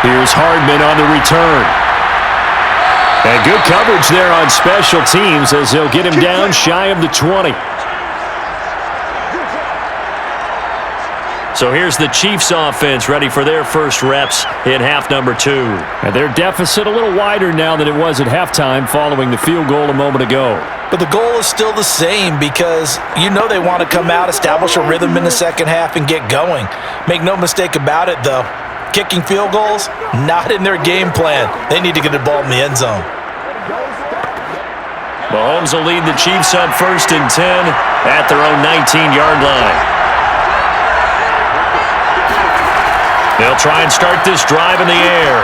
Here's Hardman on the return. And good coverage there on special teams as they'll get him down shy of the 20. So here's the Chiefs offense ready for their first reps in half number 2. And their deficit a little wider now than it was at halftime following the field goal a moment ago. But the goal is still the same because they want to come out, establish a rhythm in the second half, and get going. Make no mistake about it, though. Kicking field goals, not in their game plan. They need to get the ball in the end zone. Mahomes will lead the Chiefs up 1st and 10 at their own 19-yard line. They'll try and start this drive in the air.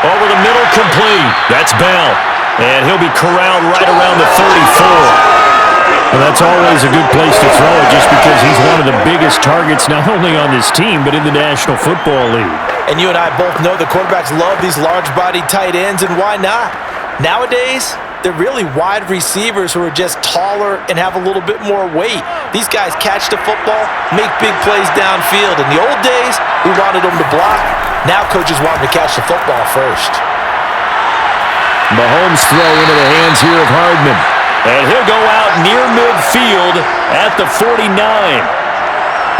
Over the middle, complete. That's Bell. And he'll be corralled right around the 34. Well, that's always a good place to throw it just because he's one of the biggest targets not only on this team but in the National Football League. And you and I both know the quarterbacks love these large-bodied tight ends, and why not? Nowadays, they're really wide receivers who are just taller and have a little bit more weight. These guys catch the football, make big plays downfield. In the old days, we wanted them to block. Now coaches want them to catch the football first. Mahomes throw into the hands here of Hardman. And he'll go out near midfield at the 49.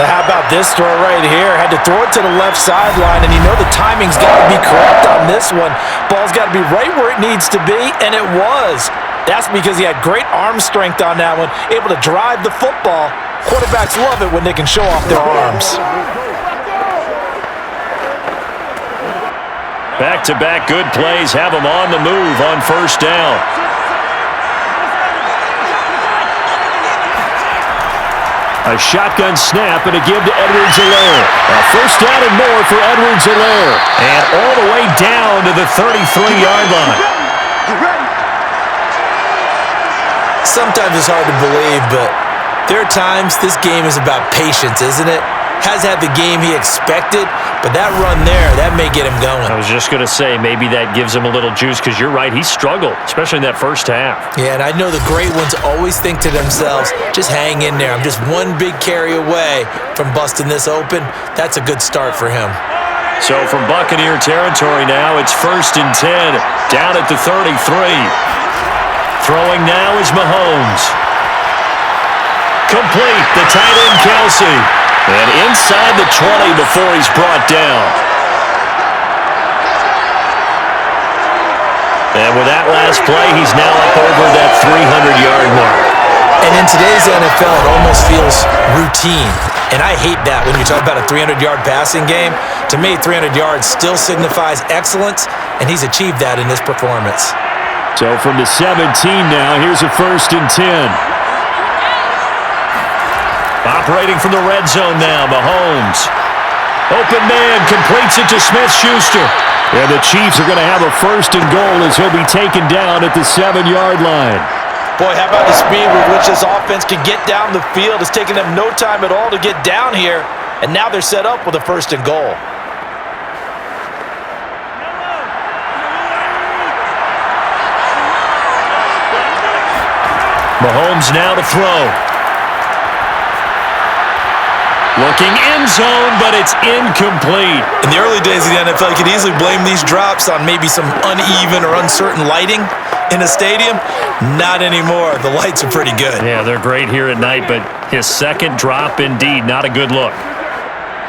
Now how about this throw right here? Had to throw it to the left sideline, and the timing's got to be correct on this one. Ball's got to be right where it needs to be, and it was. That's because he had great arm strength on that one, able to drive the football. Quarterbacks love it when they can show off their arms. Back-to-back good plays have him on the move on 1st down. A shotgun snap and a give to Edwards-Helaire. A 1st down and more for Edwards-Helaire. And all the way down to the 33-yard line. Sometimes it's hard to believe, but there are times this game is about patience, isn't it? Has had the game he expected, but that run there, that may get him going. I was just going to say, maybe that gives him a little juice because you're right, he struggled, especially in that first half. Yeah, and I know the great ones always think to themselves, just hang in there. I'm just one big carry away from busting this open. That's a good start for him. So from Buccaneer territory now, it's 1st and 10, down at the 33. Throwing now is Mahomes. Complete, the tight end Kelsey. And inside the 20 before he's brought down. And with that last play, he's now up over that 300-yard mark. And in today's NFL, it almost feels routine. And I hate that when you talk about a 300-yard passing game. To me, 300 yards still signifies excellence, and he's achieved that in this performance. So from the 17 now, here's a 1st and 10. Operating from the red zone now, Mahomes. Open man, completes it to Smith-Schuster. And the Chiefs are going to have a 1st and goal as he'll be taken down at the 7-yard line. Boy, how about the speed with which this offense can get down the field? It's taken them no time at all to get down here, and now they're set up with a 1st and goal. Mahomes now to throw. Looking end zone, but it's incomplete. In the early days of the NFL, you could easily blame these drops on maybe some uneven or uncertain lighting in a stadium. Not anymore. The lights are pretty good. Yeah, they're great here at night, but his second drop, indeed, not a good look.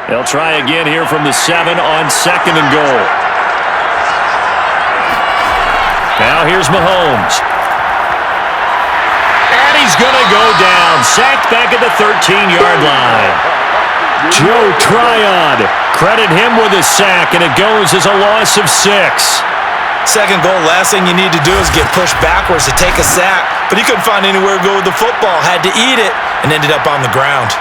They'll try again here from the 7 on 2nd and goal. Now here's Mahomes. And he's going to go down. Sacked back at the 13-yard line. Joe Tryon, credit him with a sack, and it goes as a loss of 6. Second goal, last thing you need to do is get pushed backwards to take a sack. But he couldn't find anywhere to go with the football, had to eat it, and ended up on the ground.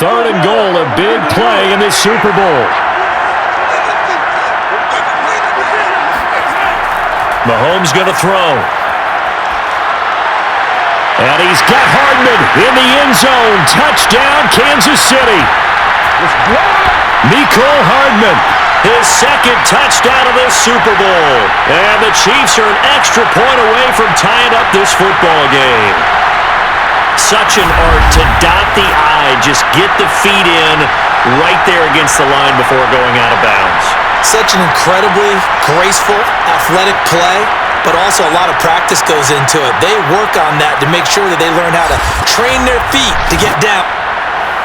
Third and goal, a big play in this Super Bowl. Mahomes going to throw. And he's got Hardman in the end zone. Touchdown, Kansas City. Mecole Hardman, his second touchdown of this Super Bowl. And the Chiefs are an extra point away from tying up this football game. Such an art to dot the I, just get the feet in right there against the line before going out of bounds. Such an incredibly graceful, athletic play, but also a lot of practice goes into it. They work on that to make sure that they learn how to train their feet to get down.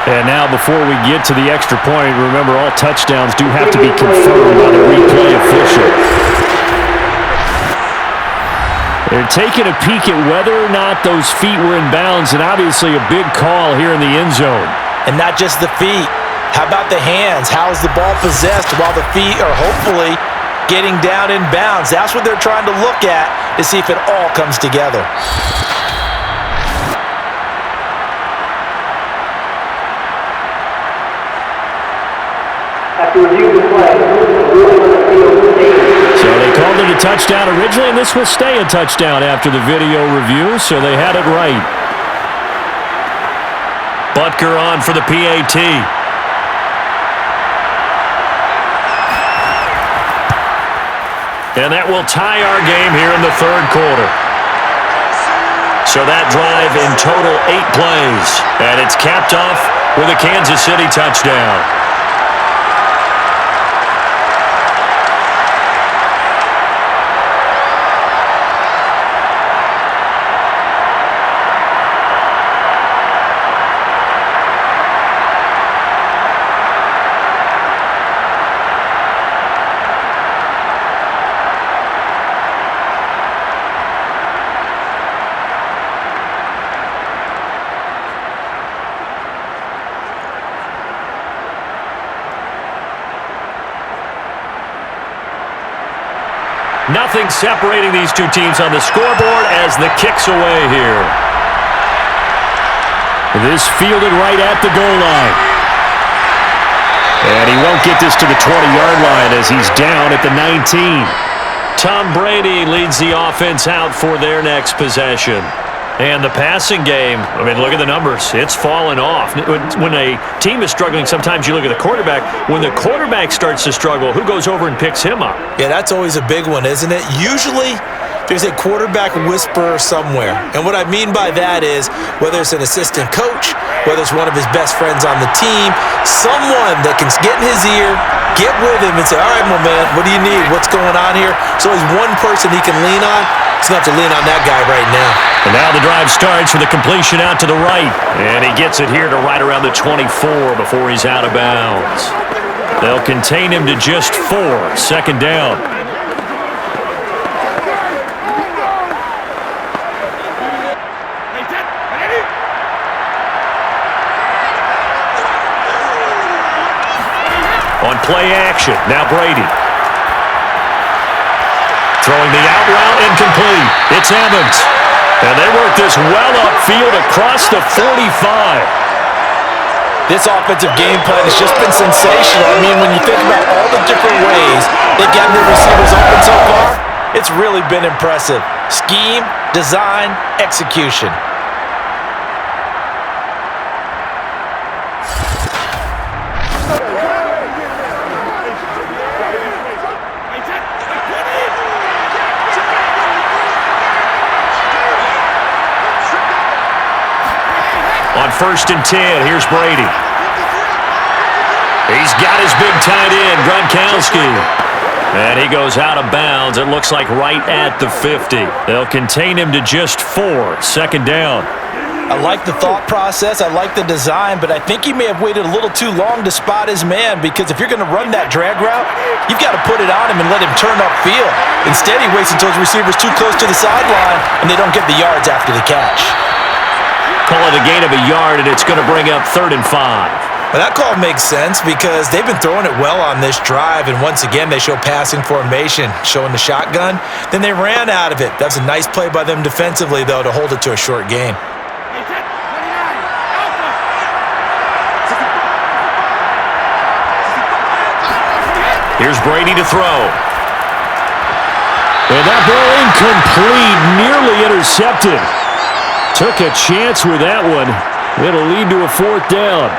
And now before we get to the extra point, remember all touchdowns do have to be confirmed by the replay official. They're taking a peek at whether or not those feet were in bounds, and obviously a big call here in the end zone. And not just the feet. How about the hands? How is the ball possessed while the feet are hopefully getting down in bounds? That's what they're trying to look at to see if it all comes together. After review the play, so they called it a touchdown originally, and this will stay a touchdown after the video review, so they had it right. Butker on for the PAT. And that will tie our game here in the third quarter. So that drive in total 8 plays. And it's capped off with a Kansas City touchdown. Nothing separating these two teams on the scoreboard as the kick's away here. This fielded right at the goal line. And he won't get this to the 20-yard line as he's down at the 19. Tom Brady leads the offense out for their next possession. And the passing game, I mean, look at the numbers. It's fallen off. When a team is struggling, sometimes you look at the quarterback. When the quarterback starts to struggle, who goes over and picks him up? Yeah, that's always a big one, isn't it? Usually, there's a quarterback whisperer somewhere. And what I mean by that is, whether it's an assistant coach, whether it's one of his best friends on the team, someone that can get in his ear, get with him and say, all right, my man, what do you need? What's going on here? So there's one person he can lean on. He's going to have to lean on that guy right now. And now the drive starts with a completion out to the right. And he gets it here to right around the 24 before he's out of bounds. They'll contain him to just 4. Second down. On play action, now Brady. Throwing the out route incomplete. It's Evans. And they work this well upfield across the 45. This offensive game plan has just been sensational. I mean, when you think about all the different ways they've gotten their receivers open so far, it's really been impressive. Scheme, design, execution. On 1st and 10, here's Brady. He's got his big tight end, Gronkowski. And he goes out of bounds, it looks like right at the 50. They'll contain him to just 4. Second down. I like the thought process. I like the design, but I think he may have waited a little too long to spot his man, because if you're going to run that drag route, you've got to put it on him and let him turn upfield. Instead, he waits until his receiver's too close to the sideline, and they don't get the yards after the catch. Call it a gain of a yard, and it's going to bring up 3rd and 5. Well, that call makes sense because they've been throwing it well on this drive, and once again, they show passing formation, showing the shotgun. Then they ran out of it. That's a nice play by them defensively, though, to hold it to a short gain. Here's Brady to throw. And that ball incomplete, nearly intercepted. Took a chance with that one. It'll lead to a 4th down.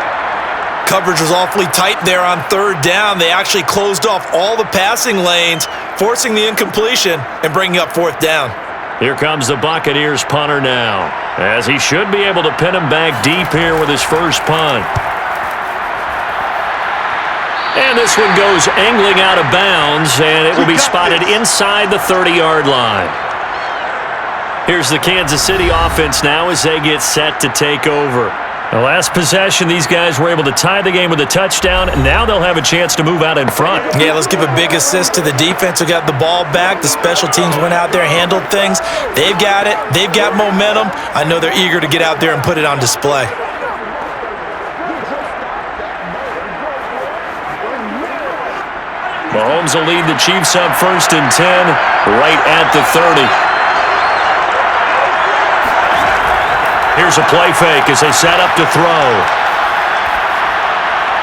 Coverage was awfully tight there on 3rd down. They actually closed off all the passing lanes, forcing the incompletion and bringing up 4th down. Here comes the Buccaneers punter now, as he should be able to pin him back deep here with his first punt. And this one goes angling out of bounds, and it will be spotted inside the 30-yard line. Here's the Kansas City offense now as they get set to take over. The last possession, these guys were able to tie the game with a touchdown, and now they'll have a chance to move out in front. Yeah, let's give a big assist to the defense who got the ball back. The special teams went out there, handled things. They've got it. They've got momentum. I know they're eager to get out there and put it on display. Mahomes will lead the Chiefs up 1st and 10, right at the 30. Here's a play fake as they set up to throw.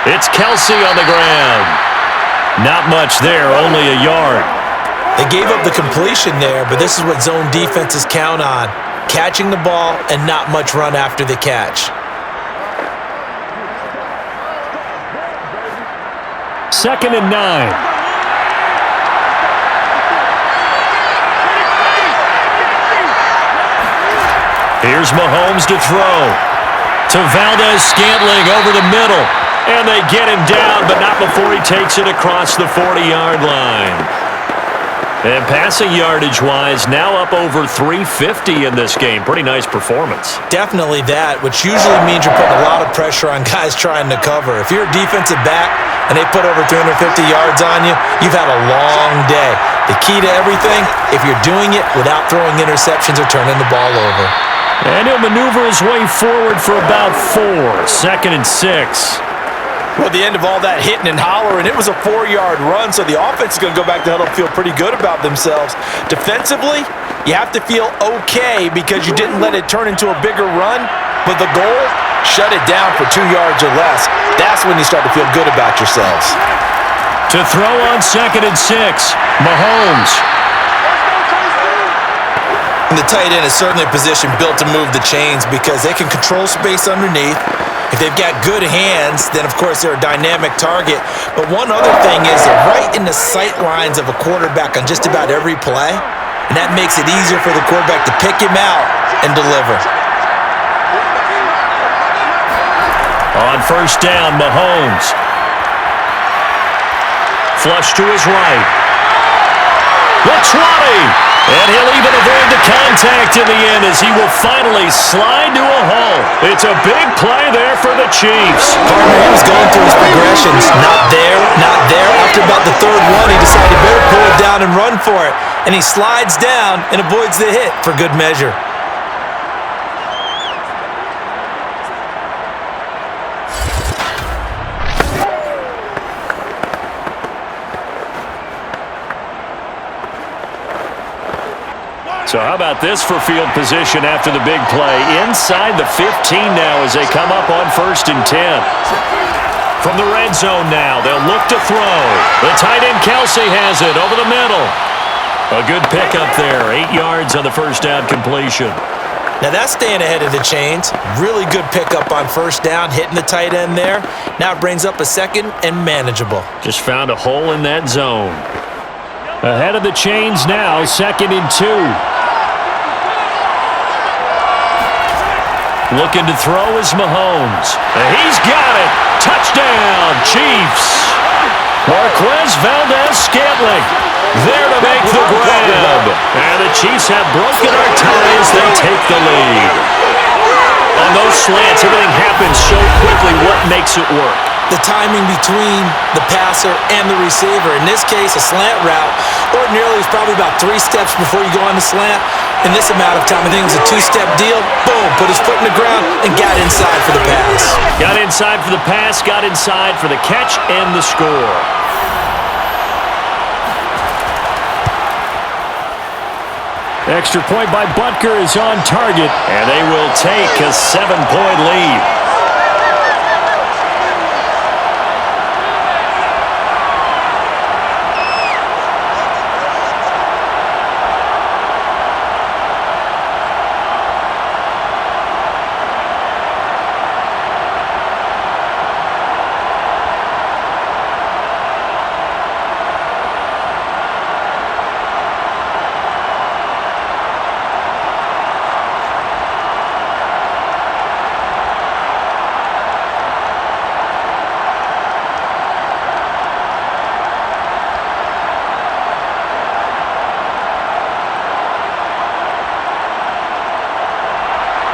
It's Kelsey on the ground. Not much there, only a yard. They gave up the completion there, but this is what zone defenses count on. Catching the ball and not much run after the catch. 2nd and 9. Here's Mahomes to throw. To Valdez-Scantling over the middle. And they get him down, but not before he takes it across the 40-yard line. And passing yardage-wise, now up over 350 in this game. Pretty nice performance. Definitely that, which usually means you're putting a lot of pressure on guys trying to cover. If you're a defensive back and they put over 350 yards on you, you've had a long day. The key to everything, if you're doing it without throwing interceptions or turning the ball over. And he'll maneuver his way forward for about 4. 2nd and 6. Well, at the end of all that hitting and hollering, it was a 4-yard run, so the offense is going to go back to huddle and feel pretty good about themselves. Defensively, you have to feel okay because you didn't let it turn into a bigger run, but the goal, shut it down for 2 yards or less. That's when you start to feel good about yourselves. To throw on 2nd and 6, Mahomes. And the tight end is certainly a position built to move the chains because they can control space underneath. If they've got good hands, then, of course, they're a dynamic target. But one other thing is they're right in the sight lines of a quarterback on just about every play, and that makes it easier for the quarterback to pick him out and deliver. On 1st down, Mahomes. Flush to his right. The 20! And he'll even avoid the contact in the end as he will finally slide to a hole. It's a big play there for the Chiefs. Partner, he was going through his progressions. Not there, not there. After about the 3rd one, he decided he better pull it down and run for it. And he slides down and avoids the hit for good measure. So how about this for field position after the big play? Inside the 15 now as they come up on 1st and 10. From the red zone now, they'll look to throw. The tight end Kelsey has it over the middle. A good pickup there, 8 yards on the 1st down completion. Now that's staying ahead of the chains. Really good pickup on 1st down, hitting the tight end there. Now it brings up a 2nd and manageable. Just found a hole in that zone. Ahead of the chains now, 2nd and 2. Looking to throw is Mahomes. He's got it. Touchdown, Chiefs. Marquez Valdez-Scantling there to make the grab. And the Chiefs have broken our tie as they take the lead. On those slants, everything happens so quickly. What makes it work? The timing between the passer and the receiver. In this case, a slant route ordinarily is probably about 3 steps before you go on the slant. In this amount of time, I think it was a 2-step deal. Boom, put his foot in the ground and got inside for the pass. Got inside for the pass, got inside for the catch and the score. Extra point by Butker is on target, and they will take a 7-point lead.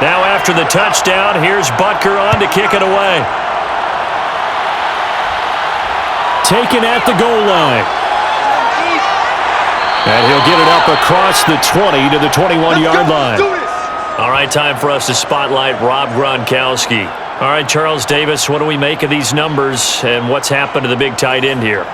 Now after the touchdown, here's Butker on to kick it away. Taken at the goal line. And he'll get it up across the 20 to the 21-yard line. All right, time for us to spotlight Rob Gronkowski. All right, Charles Davis, what do we make of these numbers and what's happened to the big tight end here?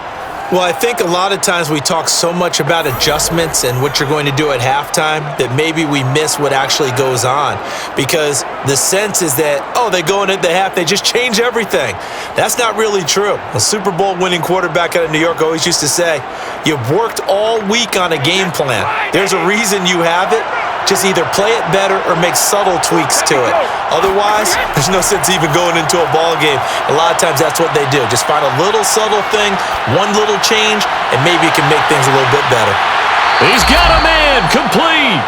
Well, I think a lot of times we talk so much about adjustments and what you're going to do at halftime that maybe we miss what actually goes on, because the sense is that, oh, they go in at the half, they just change everything. That's not really true. A Super Bowl winning quarterback out of New York always used to say, you've worked all week on a game plan. There's a reason you have it. Just either play it better or make subtle tweaks to it. Otherwise, there's no sense even going into a ball game. A lot of times that's what they do. Just find a little subtle thing, one little change, and maybe it can make things a little bit better. He's got a man complete.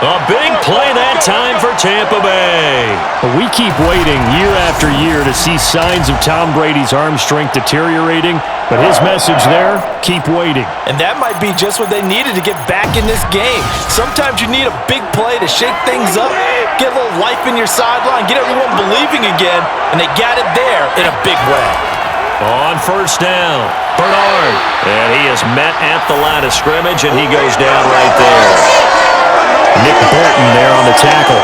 A big play that time for Tampa Bay. We keep waiting year after year to see signs of Tom Brady's arm strength deteriorating, but his message there, keep waiting. And that might be just what they needed to get back in this game. Sometimes you need a big play to shake things up, get a little life in your sideline, get everyone believing again, and they got it there in a big way. On first down, Bernard. And he is met at the line of scrimmage, and he goes down right there. Nick Bolton there on the tackle.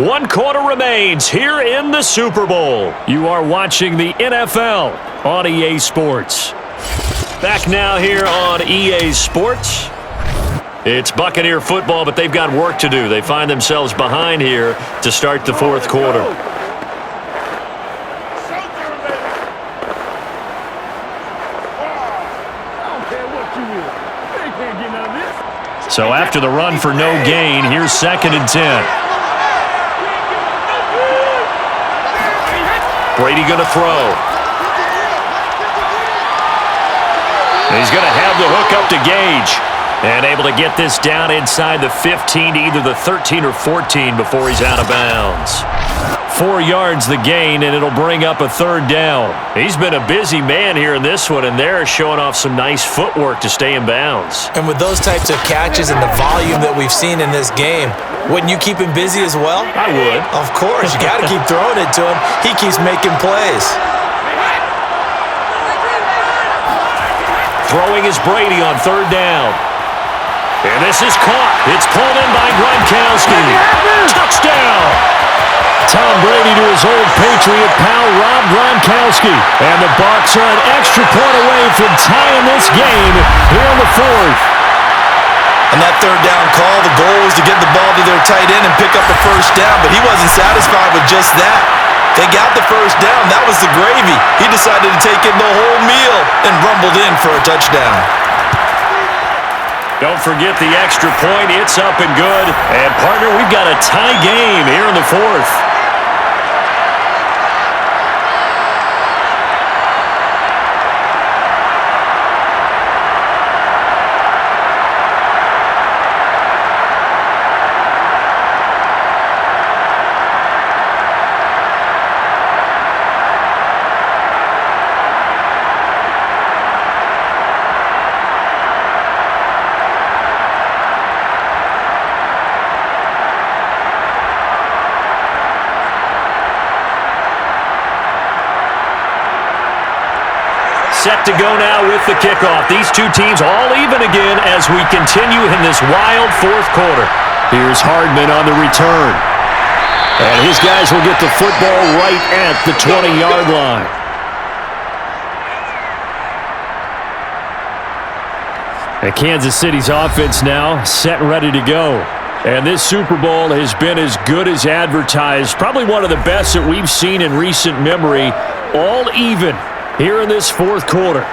One quarter remains here in the Super Bowl. You are watching the NFL on EA Sports. Back now here on EA Sports. It's Buccaneer football, but they've got work to do. They find themselves behind here to start the fourth quarter. So after the run for no gain, here's 2nd and 10. Brady going to throw. He's going to have the hook up to Gage. And able to get this down inside the 15 to either the 13 or 14 before he's out of bounds. 4 yards the gain, and it'll bring up a 3rd down. He's been a busy man here in this one, and they're showing off some nice footwork to stay in bounds. And with those types of catches and the volume that we've seen in this game, wouldn't you keep him busy as well? I would. Of course. You got to keep throwing it to him. He keeps making plays. Throwing is Brady on 3rd down. And this is caught. It's pulled in by Gronkowski. Touchdown! Tom Brady to his old Patriot pal, Rob Gronkowski. And the Bucs are an extra point away from tying this game here in the 4th. And that 3rd down call, the goal was to get the ball to their tight end and pick up a 1st down, but he wasn't satisfied with just that. They got the 1st down. That was the gravy. He decided to take in the whole meal and rumbled in for a touchdown. Don't forget the extra point. It's up and good. And, partner, we've got a tie game here in the 4th. set to go now with the kickoff. These two teams all even again as we continue in this wild fourth quarter. Here's Hardman on the return. And his guys will get the football right at the 20-yard line. And Kansas City's offense now set and ready to go. And this Super Bowl has been as good as advertised. Probably one of the best that we've seen in recent memory. All even here in this fourth quarter.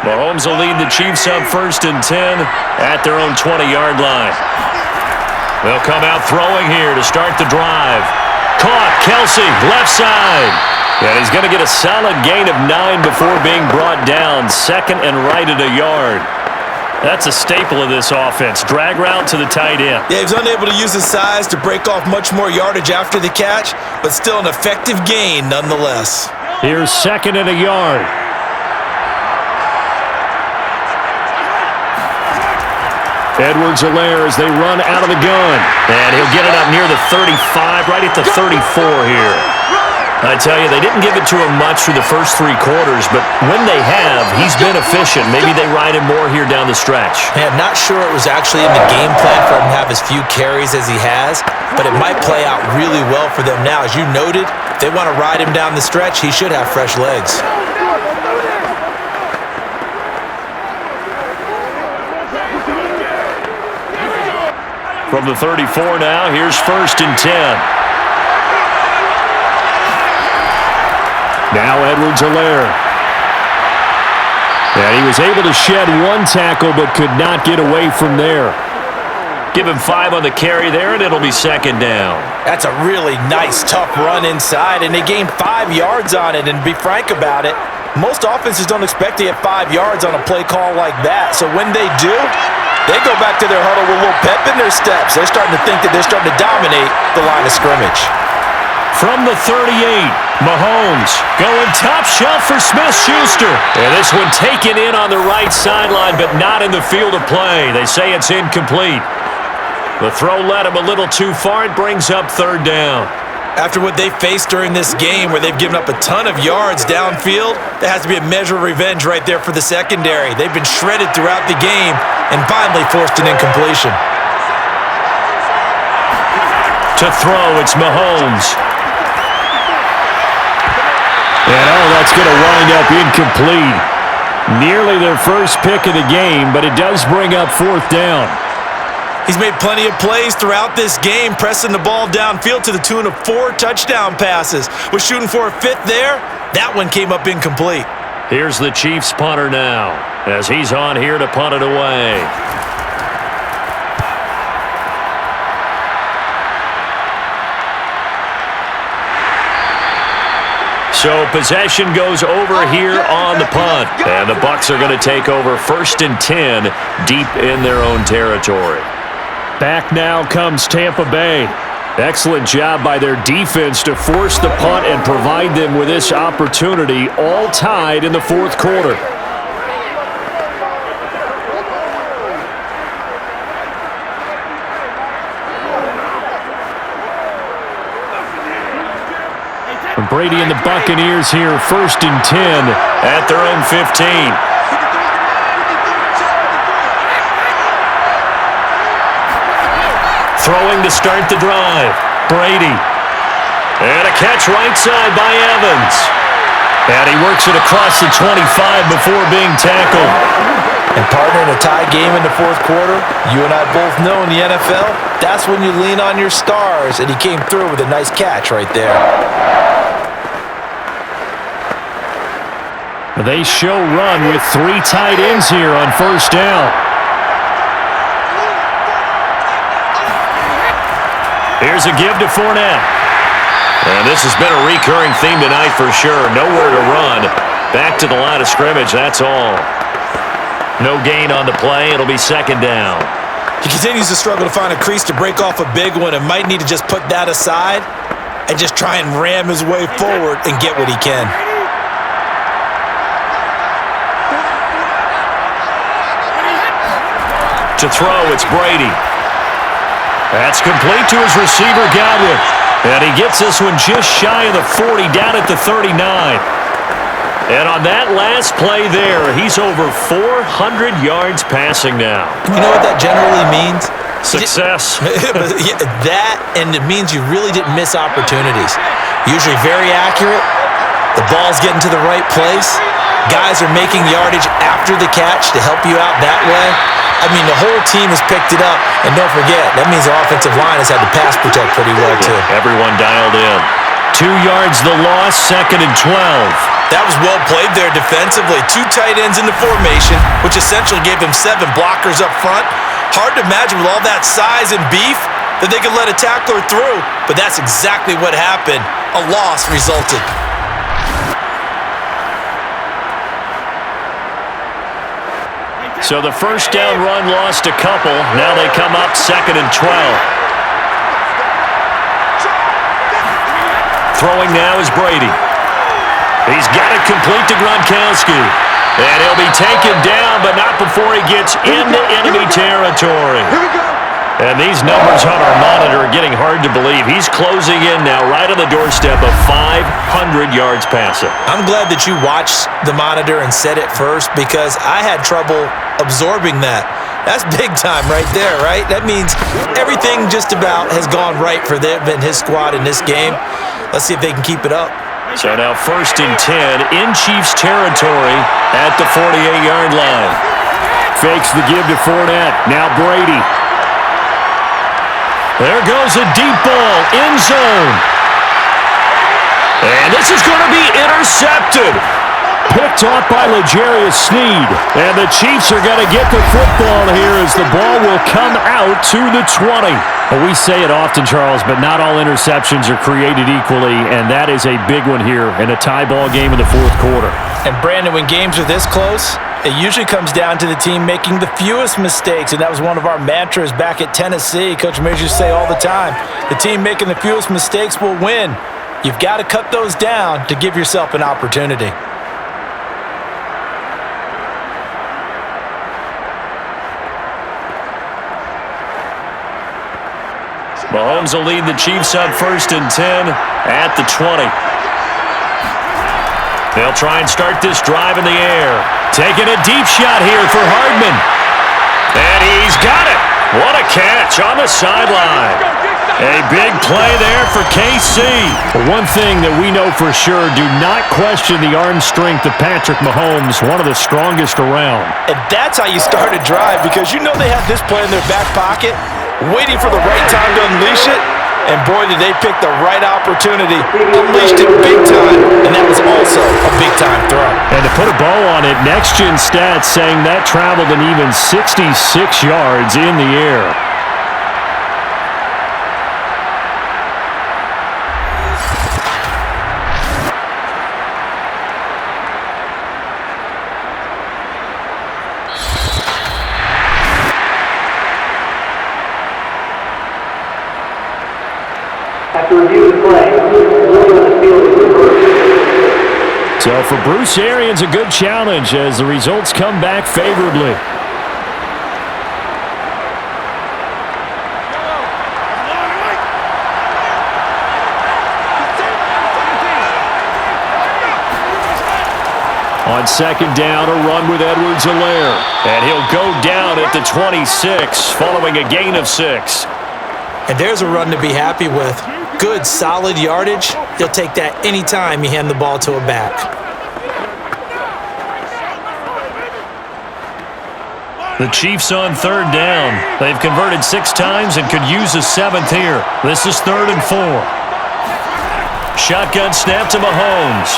Mahomes will lead the Chiefs up 1st and 10 at their own 20-yard line. They'll come out throwing here to start the drive. Caught, Kelsey, left side. And he's going to get a solid gain of 9 before being brought down. 2nd and right at a yard. That's a staple of this offense. Drag route to the tight end. Yeah, he was unable to use his size to break off much more yardage after the catch, but still an effective gain nonetheless. Here's 2nd and a yard. Edwards-Helaire as they run out of the gun. And he'll get it up near the 35, right at the 34 here. I tell you, they didn't give it to him much through the first 3 quarters, but when they have, he's been efficient. Maybe they ride him more here down the stretch. Man, I'm not sure it was actually in the game plan for him to have as few carries as he has, but it might play out really well for them now. As you noted, if they want to ride him down the stretch, he should have fresh legs. From the 34 now, here's 1st and 10. Now Edwards-Helaire. And he was able to shed 1 tackle but could not get away from there. Give him 5 on the carry there, and it'll be 2nd down. That's a really nice, tough run inside, and they gained 5 yards on it. And to be frank about it, most offenses don't expect to get 5 yards on a play call like that. So when they do, they go back to their huddle with a little pep in their steps. They're starting to think that they're starting to dominate the line of scrimmage. From the 38, Mahomes going top shelf for Smith-Schuster. And this one taken in on the right sideline, but not in the field of play. They say it's incomplete. The throw led him a little too far. It brings up 3rd down. After what they faced during this game where they've given up a ton of yards downfield, there has to be a measure of revenge right there for the secondary. They've been shredded throughout the game and finally forced an incompletion. To throw, it's Mahomes. And that's going to wind up incomplete. Nearly their first pick of the game, but it does bring up 4th down. He's made plenty of plays throughout this game, pressing the ball downfield to the tune of 4 touchdown passes. Was shooting for a 5th there. That one came up incomplete. Here's the Chiefs punter now, as he's on here to punt it away. So possession goes over here on the punt. And the Bucs are going to take over 1st and 10 deep in their own territory. Back now comes Tampa Bay. Excellent job by their defense to force the punt and provide them with this opportunity, all tied in the 4th quarter. Brady and the Buccaneers here, 1st and 10 at their own 15. Throwing to start the drive. Brady. And a catch right side by Evans. And he works it across the 25 before being tackled. And partner, in a tie game in the 4th quarter, you and I both know in the NFL, that's when you lean on your stars. And he came through with a nice catch right there. They show run with 3 tight ends here on 1st down. Here's a give to Fournette. And this has been a recurring theme tonight for sure. Nowhere to run. Back to the line of scrimmage, that's all. No gain on the play. It'll be 2nd down. He continues to struggle to find a crease to break off a big one and might need to just put that aside and just try and ram his way forward and get what he can. To throw, it's Brady. That's complete to his receiver, Godwin. And he gets this one just shy of the 40, down at the 39. And on that last play there, he's over 400 yards passing now. You know what that generally means? Success. That, and it means you really didn't miss opportunities. Usually very accurate. The ball's getting to the right place. Guys are making yardage after the catch to help you out that way. I mean, the whole team has picked it up. And don't forget, that means the offensive line has had to pass protect pretty well, too. Everyone dialed in. 2 yards the loss, 2nd and 12. That was well played there defensively. 2 tight ends in the formation, which essentially gave them 7 blockers up front. Hard to imagine with all that size and beef that they could let a tackler through. But that's exactly what happened. A loss resulted. So the first down run lost a couple. Now they come up 2nd and 12. Throwing now is Brady. He's got it complete to Gronkowski. And he'll be taken down, but not before he gets into enemy territory. And these numbers on our monitor are getting hard to believe. He's closing in now right on the doorstep of 500 yards passing. I'm glad that you watched the monitor and said it first because I had trouble absorbing that. That's big time right there, right? That means everything just about has gone right for them and his squad in this game. Let's see if they can keep it up. So now 1st and 10 in Chiefs territory at the 48-yard line. Fakes the give to Fournette. Now Brady. There goes a deep ball, end zone. And this is going to be intercepted. Picked off by L'Jarius Sneed. And the Chiefs are going to get the football here as the ball will come out to the 20. Well, we say it often, Charles, but not all interceptions are created equally, and that is a big one here in a tie ball game in the 4th quarter. And Brandon, when games are this close, it usually comes down to the team making the fewest mistakes, and that was one of our mantras back at Tennessee. Coach Mears used to say all the time, the team making the fewest mistakes will win. You've got to cut those down to give yourself an opportunity. Mahomes will lead the Chiefs up 1st and 10 at the 20. They'll try and start this drive in the air. Taking a deep shot here for Hardman. And he's got it. What a catch on the sideline. A big play there for KC. One thing that we know for sure, do not question the arm strength of Patrick Mahomes, one of the strongest around. And that's how you start a drive because you know they have this play in their back pocket, waiting for the right time to unleash it. And boy, did they pick the right opportunity. Unleashed it big time, and that was also a big-time throw. And to put a bow on it, Next Gen Stats saying that traveled an even 66 yards in the air. So for Bruce Arians, a good challenge as the results come back favorably. On 2nd down, a run with Edwards-Helaire. And he'll go down at the 26 following a gain of 6. And there's a run to be happy with. Good, solid yardage. You'll take that anytime you hand the ball to a back. The Chiefs on 3rd down. They've converted 6 times and could use a 7th here. This is 3rd and 4. Shotgun snap to Mahomes.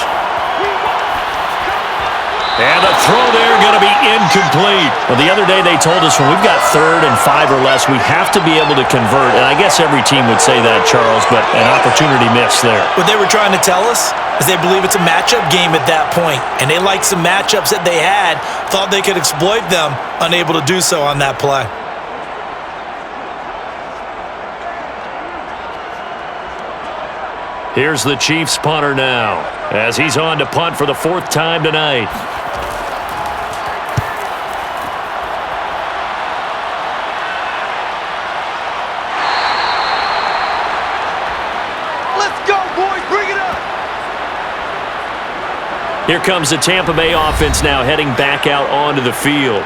And the throw there going to be incomplete. Well, the other day they told us when we've got 3rd and 5 or less, we have to be able to convert. And I guess every team would say that, Charles, but an opportunity missed there. What they were trying to tell us is they believe it's a matchup game at that point. And they liked some matchups that they had, thought they could exploit them, unable to do so on that play. Here's the Chiefs punter now as he's on to punt for the 4th time tonight. Here comes the Tampa Bay offense now heading back out onto the field.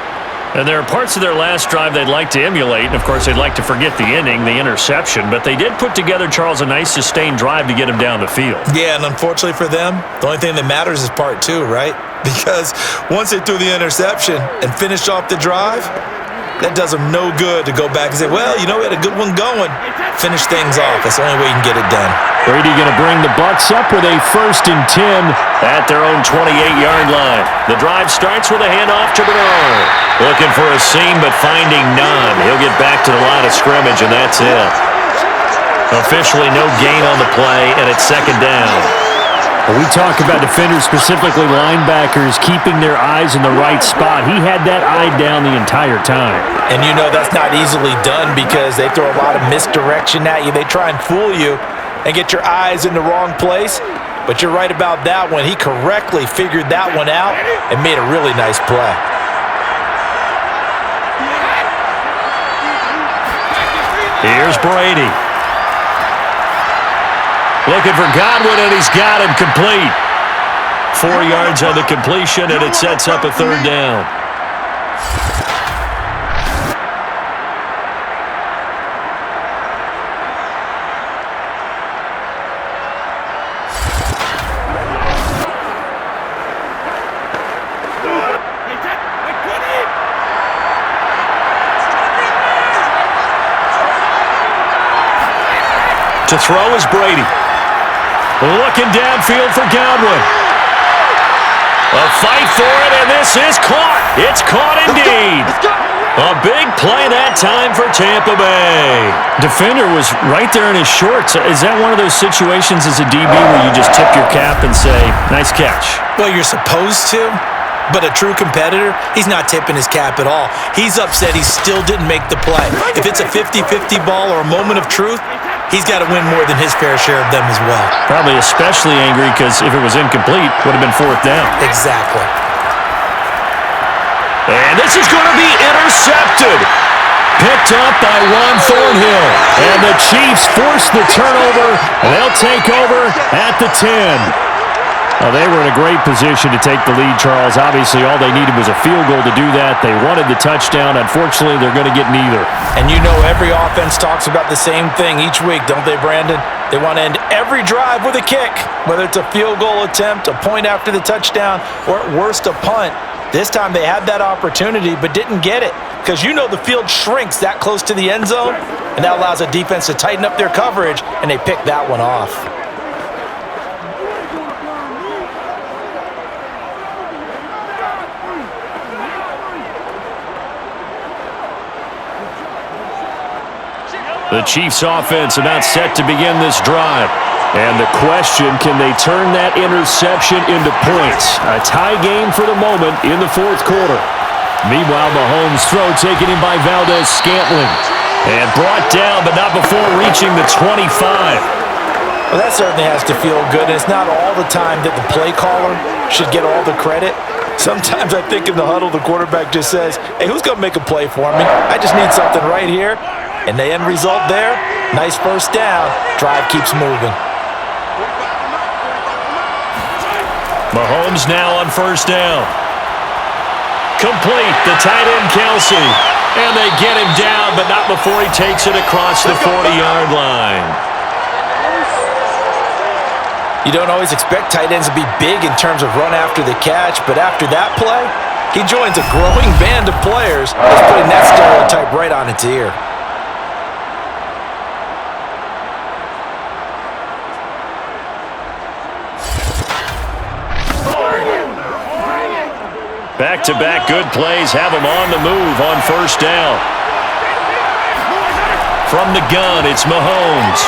And there are parts of their last drive they'd like to emulate. And, of course, they'd like to forget the inning, the interception. But they did put together, Charles, a nice sustained drive to get him down the field. Yeah, and unfortunately for them, the only thing that matters is part two, right? Because once they threw the interception and finished off the drive, that does them no good to go back and say, well, you know, we had a good one going. Finish things off. That's the only way you can get it done. Brady going to bring the Bucs up with a 1st and 10 at their own 28-yard line. The drive starts with a handoff to Bernard. Looking for a seam, but finding none. He'll get back to the line of scrimmage, and that's it. Officially no gain on the play, and it's 2nd down. When we talk about defenders, specifically linebackers, keeping their eyes in the right spot. He had that eye down the entire time. And you know that's not easily done because they throw a lot of misdirection at you. They try and fool you and get your eyes in the wrong place. But you're right about that one. He correctly figured that one out and made a really nice play. Here's Brady. Looking for Godwin, and he's got him complete. 4 yards on the completion, and it sets up a 3rd down. To throw is Brady. Looking downfield for Godwin. A fight for it, and this is caught. It's caught indeed. A big play that time for Tampa Bay. Defender was right there in his shorts. Is that one of those situations as a DB where you just tip your cap and say, nice catch? Well, you're supposed to, but a true competitor, he's not tipping his cap at all. He's upset he still didn't make the play. If it's a 50-50 ball or a moment of truth, he's got to win more than his fair share of them as well. Probably especially angry because if it was incomplete, would have been 4th down. Exactly. And this is going to be intercepted. Picked up by Juan Thornhill. And the Chiefs force the turnover. They'll take over at the 10. Well, they were in a great position to take the lead, Charles. Obviously, all they needed was a field goal to do that. They wanted the touchdown. Unfortunately, they're going to get neither. And you know every offense talks about the same thing each week, don't they, Brandon? They want to end every drive with a kick, whether it's a field goal attempt, a point after the touchdown, or at worst, a punt. This time they had that opportunity but didn't get it because you know the field shrinks that close to the end zone, and that allows a defense to tighten up their coverage, and they pick that one off. The Chiefs offense about set to begin this drive. And the question, can they turn that interception into points? A tie game for the moment in the 4th quarter. Meanwhile, Mahomes' throw taken in by Valdez-Scantling. And brought down, but not before reaching the 25. Well, that certainly has to feel good. And it's not all the time that the play caller should get all the credit. Sometimes I think in the huddle, the quarterback just says, hey, who's going to make a play for me? I just need something right here. And the end result there, nice 1st down. Drive keeps moving. Mahomes now on 1st down. Complete, the tight end Kelsey. And they get him down, but not before he takes it across the 40-yard line. You don't always expect tight ends to be big in terms of run after the catch, but after that play, he joins a growing band of players that's putting that stereotype right on its ear. Back-to-back good plays have him on the move on 1st down. From the gun, it's Mahomes.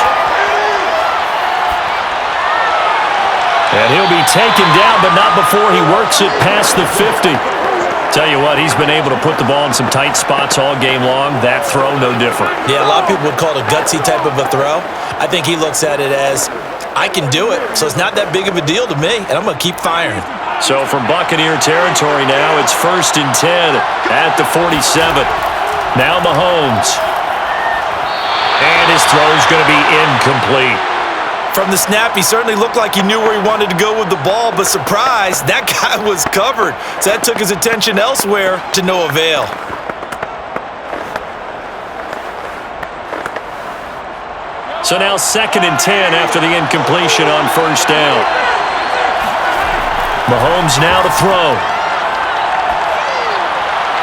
And he'll be taken down, but not before he works it past the 50. Tell you what, he's been able to put the ball in some tight spots all game long. That throw, no different. Yeah, a lot of people would call it a gutsy type of a throw. I think he looks at it as, I can do it, so it's not that big of a deal to me, and I'm going to keep firing. So from Buccaneer territory now, it's 1st and 10 at the 47. Now Mahomes. And his throw's going to be incomplete. From the snap, he certainly looked like he knew where he wanted to go with the ball, but surprise, that guy was covered. So that took his attention elsewhere to no avail. So now 2nd and 10 after the incompletion on 1st down. Mahomes now to throw.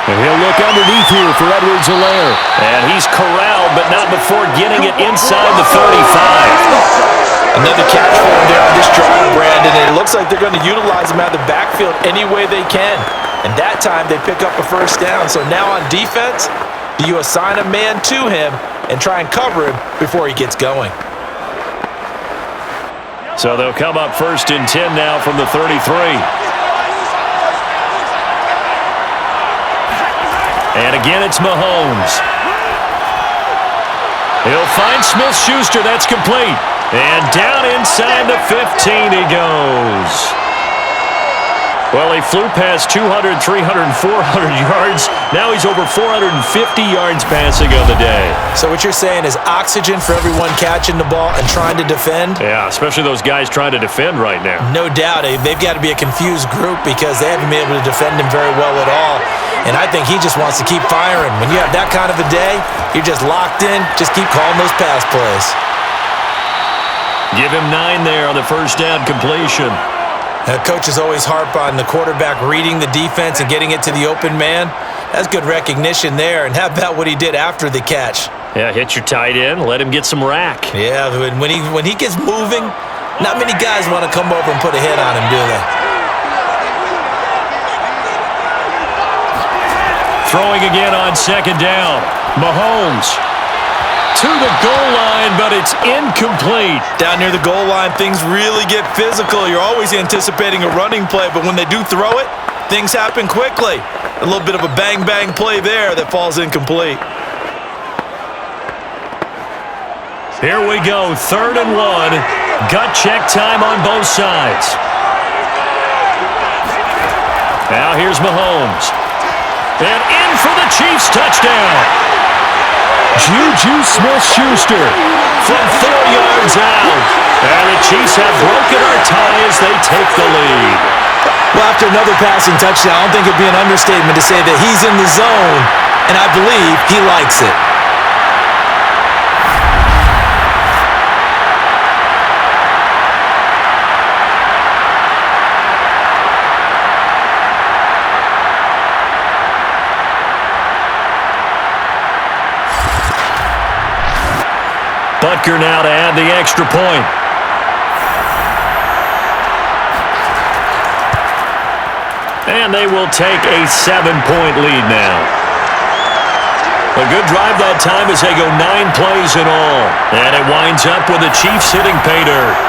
And he'll look underneath here for Edwards-Helaire. And he's corralled, but not before getting it inside the 35. Another catch for him there on this drive, Brandon. And it looks like they're going to utilize him out of the backfield any way they can. And that time they pick up a 1st down. So now on defense, do you assign a man to him and try and cover him before he gets going? So they'll come up 1st and 10 now from the 33. And again, it's Mahomes. He'll find Smith-Schuster. That's complete. And down inside the 15 he goes. Well, he flew past 200, 300, and 400 yards. Now he's over 450 yards passing on the day. So what you're saying is oxygen for everyone catching the ball and trying to defend? Yeah, especially those guys trying to defend right now. No doubt. They've got to be a confused group because they haven't been able to defend him very well at all. And I think he just wants to keep firing. When you have that kind of a day, you're just locked in. Just keep calling those pass plays. Give him 9 there on the 1st down completion. Coaches always harp on the quarterback reading the defense and getting it to the open man. That's good recognition there. And how about what he did after the catch? Yeah, hit your tight end, let him get some rack. Yeah, when he gets moving, not many guys want to come over and put a hit on him, do they? Throwing again on 2nd down. Mahomes to the goal line, but it's incomplete. Down near the goal line, things really get physical. You're always anticipating a running play, but when they do throw it, things happen quickly. A little bit of a bang-bang play there that falls incomplete. Here we go, 3rd and 1. Gut check time on both sides. Now here's Mahomes. And in for the Chiefs touchdown. Juju Smith-Schuster from 4 yards out. And the Chiefs have broken our tie as they take the lead. Well, after another passing touchdown, I don't think it'd be an understatement to say that he's in the zone, and I believe he likes it. Butker now to add the extra point. And they will take a 7-point lead now. A good drive that time as they go 9 plays in all. And it winds up with the Chiefs hitting pay dirt.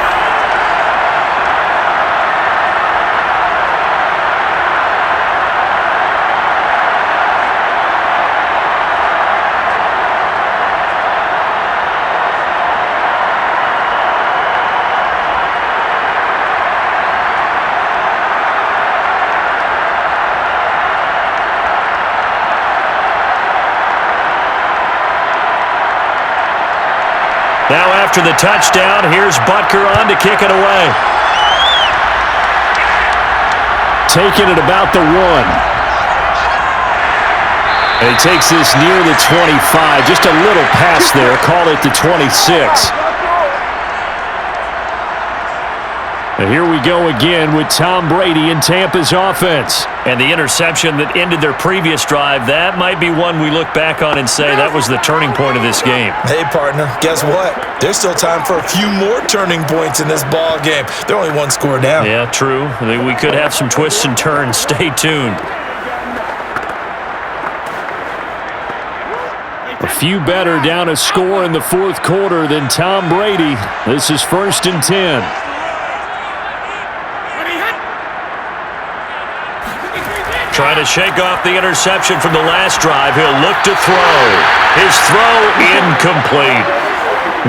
Now after the touchdown, here's Butker on to kick it away. Taking it about the 1. And he takes this near the 25. Just a little pass there. Call it the 26. And here we go again with Tom Brady in Tampa's offense. And the interception that ended their previous drive, that might be one we look back on and say that was the turning point of this game. Hey, partner, guess what? There's still time for a few more turning points in this ball game. They're only 1 score down. Yeah, true. We could have some twists and turns. Stay tuned. A few better down a score in the 4th quarter than Tom Brady. This is 1st and 10. Trying to shake off the interception from the last drive. He'll look to throw. His throw incomplete.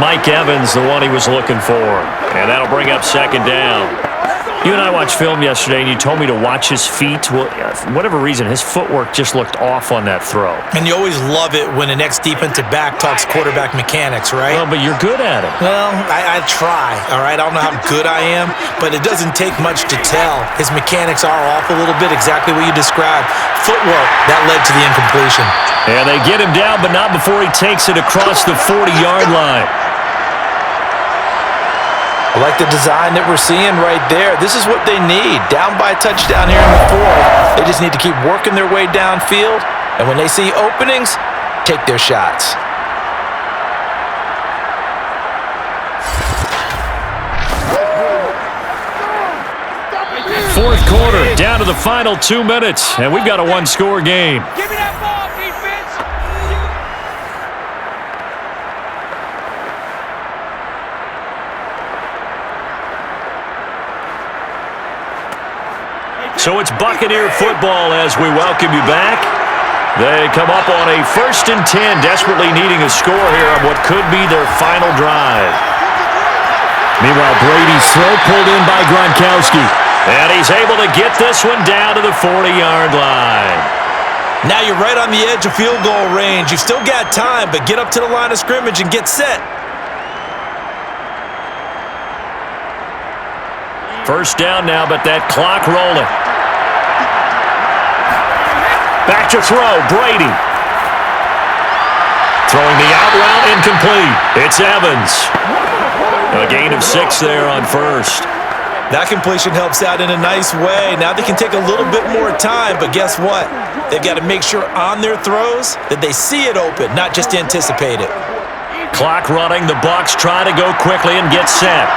Mike Evans, the one he was looking for. And that'll bring up 2nd down. You and I watched film yesterday, and you told me to watch his feet. Well, for whatever reason, his footwork just looked off on that throw. And you always love it when the next defensive back talks quarterback mechanics, right? Well, but you're good at it. Well, I try, all right? I don't know how good I am, but it doesn't take much to tell. His mechanics are off a little bit, exactly what you described. Footwork, that led to the incompletion. And they get him down, but not before he takes it across the 40-yard line. I like the design that we're seeing right there. This is what they need. Down by a touchdown here in the fourth. They just need to keep working their way downfield. And when they see openings, take their shots. Fourth quarter, down to the final 2 minutes, and we've got a one-score game. Give me that ball, defense! So it's Buccaneer football as we welcome you back. They come up on a 1st and 10, desperately needing a score here on what could be their final drive. Meanwhile, Brady's throw pulled in by Gronkowski. And he's able to get this one down to the 40-yard line. Now you're right on the edge of field goal range. You've still got time, but get up to the line of scrimmage and get set. First down now, but that clock rolling. Back to throw, Brady. Throwing the out route, incomplete. It's Evans. A gain of 6 there on first. That completion helps out in a nice way. Now they can take a little bit more time, but guess what? They've got to make sure on their throws that they see it open, not just anticipate it. Clock running. The Bucs try to go quickly and get set.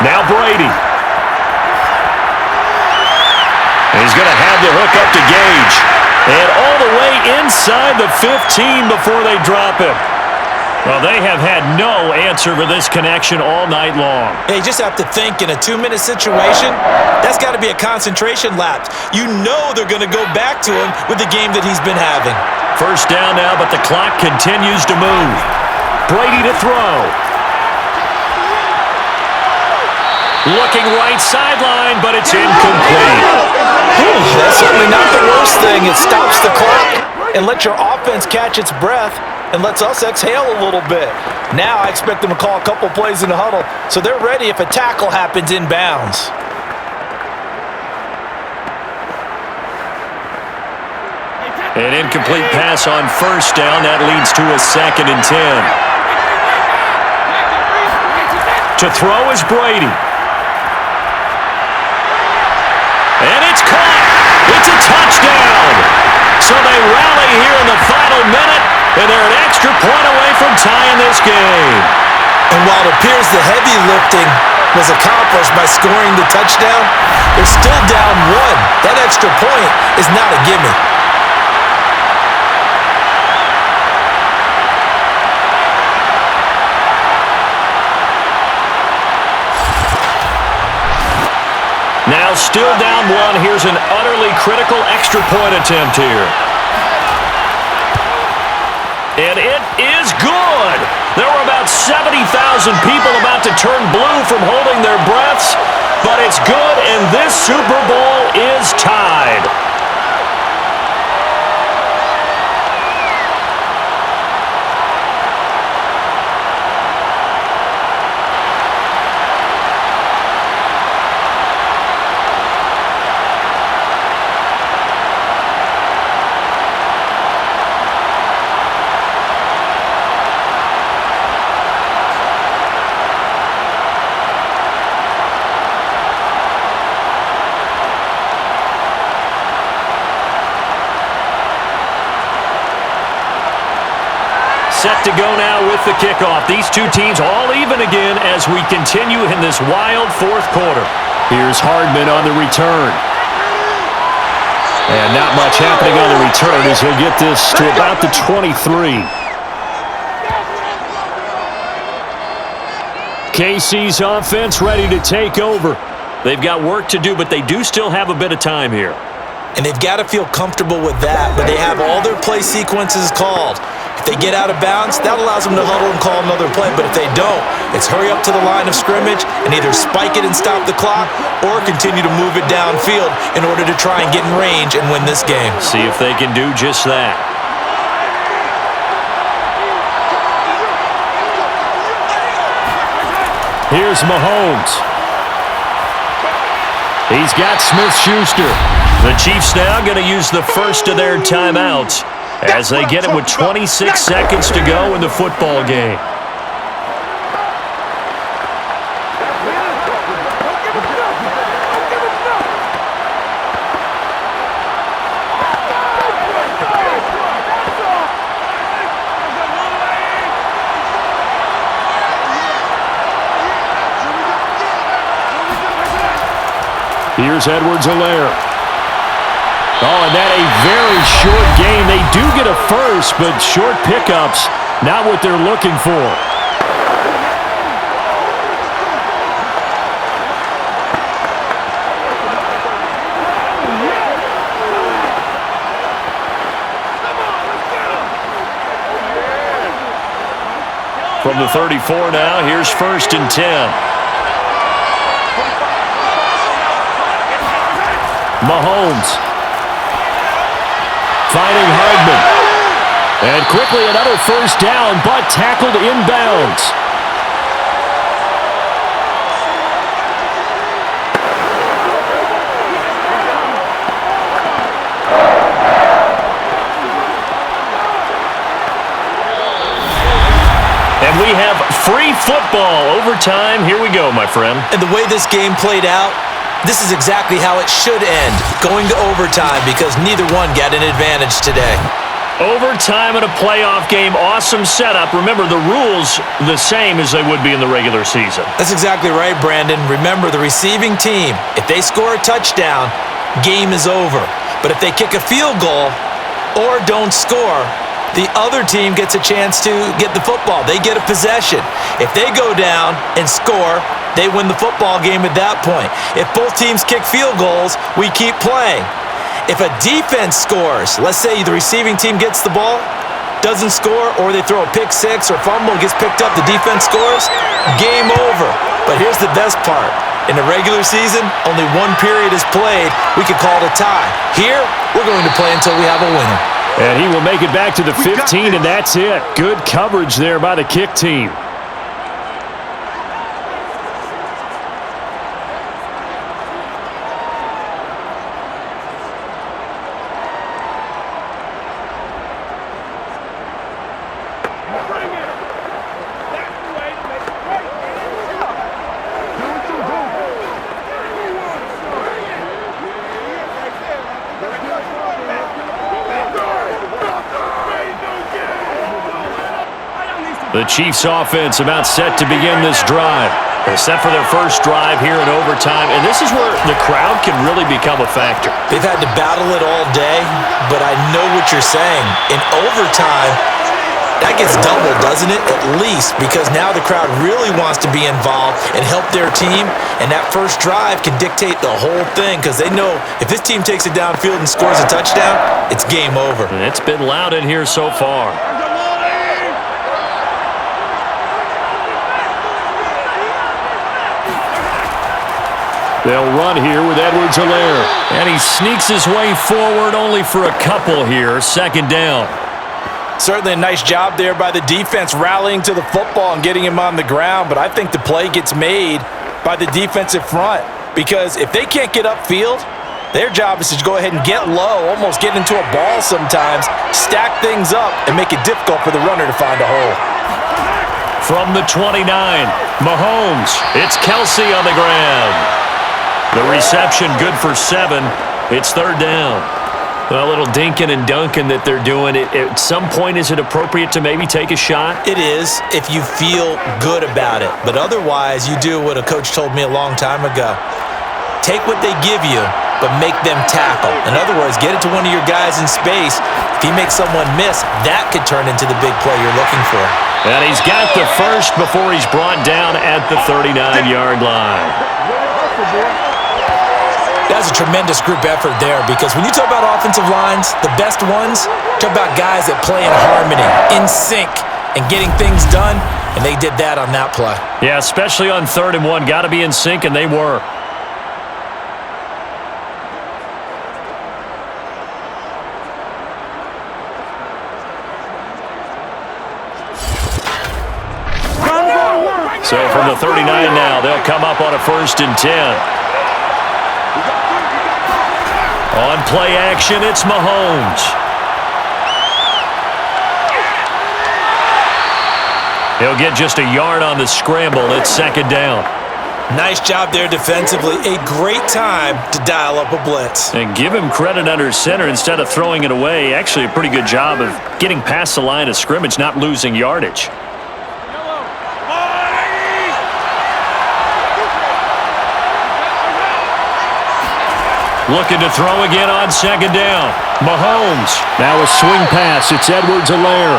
Now Brady. He's going to have the hook up to Gage. And all the way inside the 15 before they drop him. Well, they have had no answer for this connection all night long. Yeah, you just have to think in a 2-minute situation, that's got to be a concentration lapse. You know they're going to go back to him with the game that he's been having. First down now, but the clock continues to move. Brady to throw. Looking right sideline, but it's incomplete. That's certainly not the worst thing. It stops the clock and lets your offense catch its breath and lets us exhale a little bit. Now I expect them to call a couple plays in the huddle, so they're ready if a tackle happens inbounds. An incomplete pass on first down. That leads to a 2nd and 10. To throw is Brady. And it's caught. It's a touchdown. So they rally here in the final minute, and they're an extra point away from tying this game. And while it appears the heavy lifting was accomplished by scoring the touchdown, they're still down 1. That extra point is not a gimme. Now still down 1. Here's an utterly critical extra point attempt here. And it is good. There were about 70,000 people about to turn blue from holding their breaths, but it's good, and this Super Bowl is tied. Set to go now with the kickoff. These two teams all even again as we continue in this wild fourth quarter. Here's Hardman on the return. And not much happening on the return as he'll get this to about the 23. KC's offense ready to take over. They've got work to do, but they do still have a bit of time here. And they've got to feel comfortable with that, but they have all their play sequences called. If If they get out of bounds, that allows them to huddle and call another play. But if they don't, it's hurry up to the line of scrimmage and either spike it and stop the clock or continue to move it downfield in order to try and get in range and win this game. See if they can do just that. Here's Mahomes. He's got Smith-Schuster. The Chiefs now going to use the first of their timeouts as they get it with 26 seconds to go in the football game. Here's Edwards-Helaire. Oh, and that a very short game. They do get a first, but short pickups, not what they're looking for. From the 34 now, here's 1st and 10. Mahomes finding Hardman. And quickly another first down, but tackled inbounds. And we have free football. Overtime. Here we go, my friend. And the way this game played out, this is exactly how it should end, going to overtime, because neither one got an advantage today. Overtime in a playoff game, awesome setup. Remember, the rules the same as they would be in the regular season. That's exactly right, Brandon. Remember, the receiving team, if they score a touchdown, game is over. But if they kick a field goal or don't score, the other team gets a chance to get the football. They get a possession. If they go down and score, they win the football game at that point. If both teams kick field goals, we keep playing. If a defense scores, let's say the receiving team gets the ball, doesn't score, or they throw a pick six or fumble, gets picked up, the defense scores, game over. But here's the best part. In the regular season, only one period is played. We could call it a tie. Here, we're going to play until we have a winner. And he will make it back to the 15, and that's it. Good coverage there by the kick team. The Chiefs offense about set to begin this drive. They're set for their first drive here in overtime, and this is where the crowd can really become a factor. They've had to battle it all day, but I know what you're saying. In overtime, that gets doubled, doesn't it? At least, because now the crowd really wants to be involved and help their team, and that first drive can dictate the whole thing, because they know if this team takes it downfield and scores a touchdown, it's game over. And it's been loud in here so far. They'll run here with Edwards-Helaire. And he sneaks his way forward only for a couple here. 2nd down. Certainly a nice job there by the defense rallying to the football and getting him on the ground, but I think the play gets made by the defensive front, because if they can't get upfield, their job is to go ahead and get low, almost get into a ball sometimes, stack things up, and make it difficult for the runner to find a hole. From the 29, Mahomes. It's Kelsey on the ground. The reception good for 7. It's 3rd down. A little dinking and dunking that they're doing. At some point, is it appropriate to maybe take a shot? It is, if you feel good about it. But otherwise, you do what a coach told me a long time ago. Take what they give you, but make them tackle. In other words, get it to one of your guys in space. If he makes someone miss, that could turn into the big play you're looking for. And he's got the first before he's brought down at the 39-yard line. That's a tremendous group effort there because when you talk about offensive lines, the best ones, talk about guys that play in harmony, in sync, and getting things done, and they did that on that play. Yeah, especially on 3rd and 1. Got to be in sync, and they were. So from the 39 now, they'll come up on a 1st and 10. On play action, it's Mahomes. He'll get just a yard on the scramble. It's 2nd down. Nice job there defensively. A great time to dial up a blitz. And give him credit under center instead of throwing it away. Actually, a pretty good job of getting past the line of scrimmage, not losing yardage. Looking to throw again on 2nd down. Mahomes. Now a swing pass. It's Edwards-Helaire.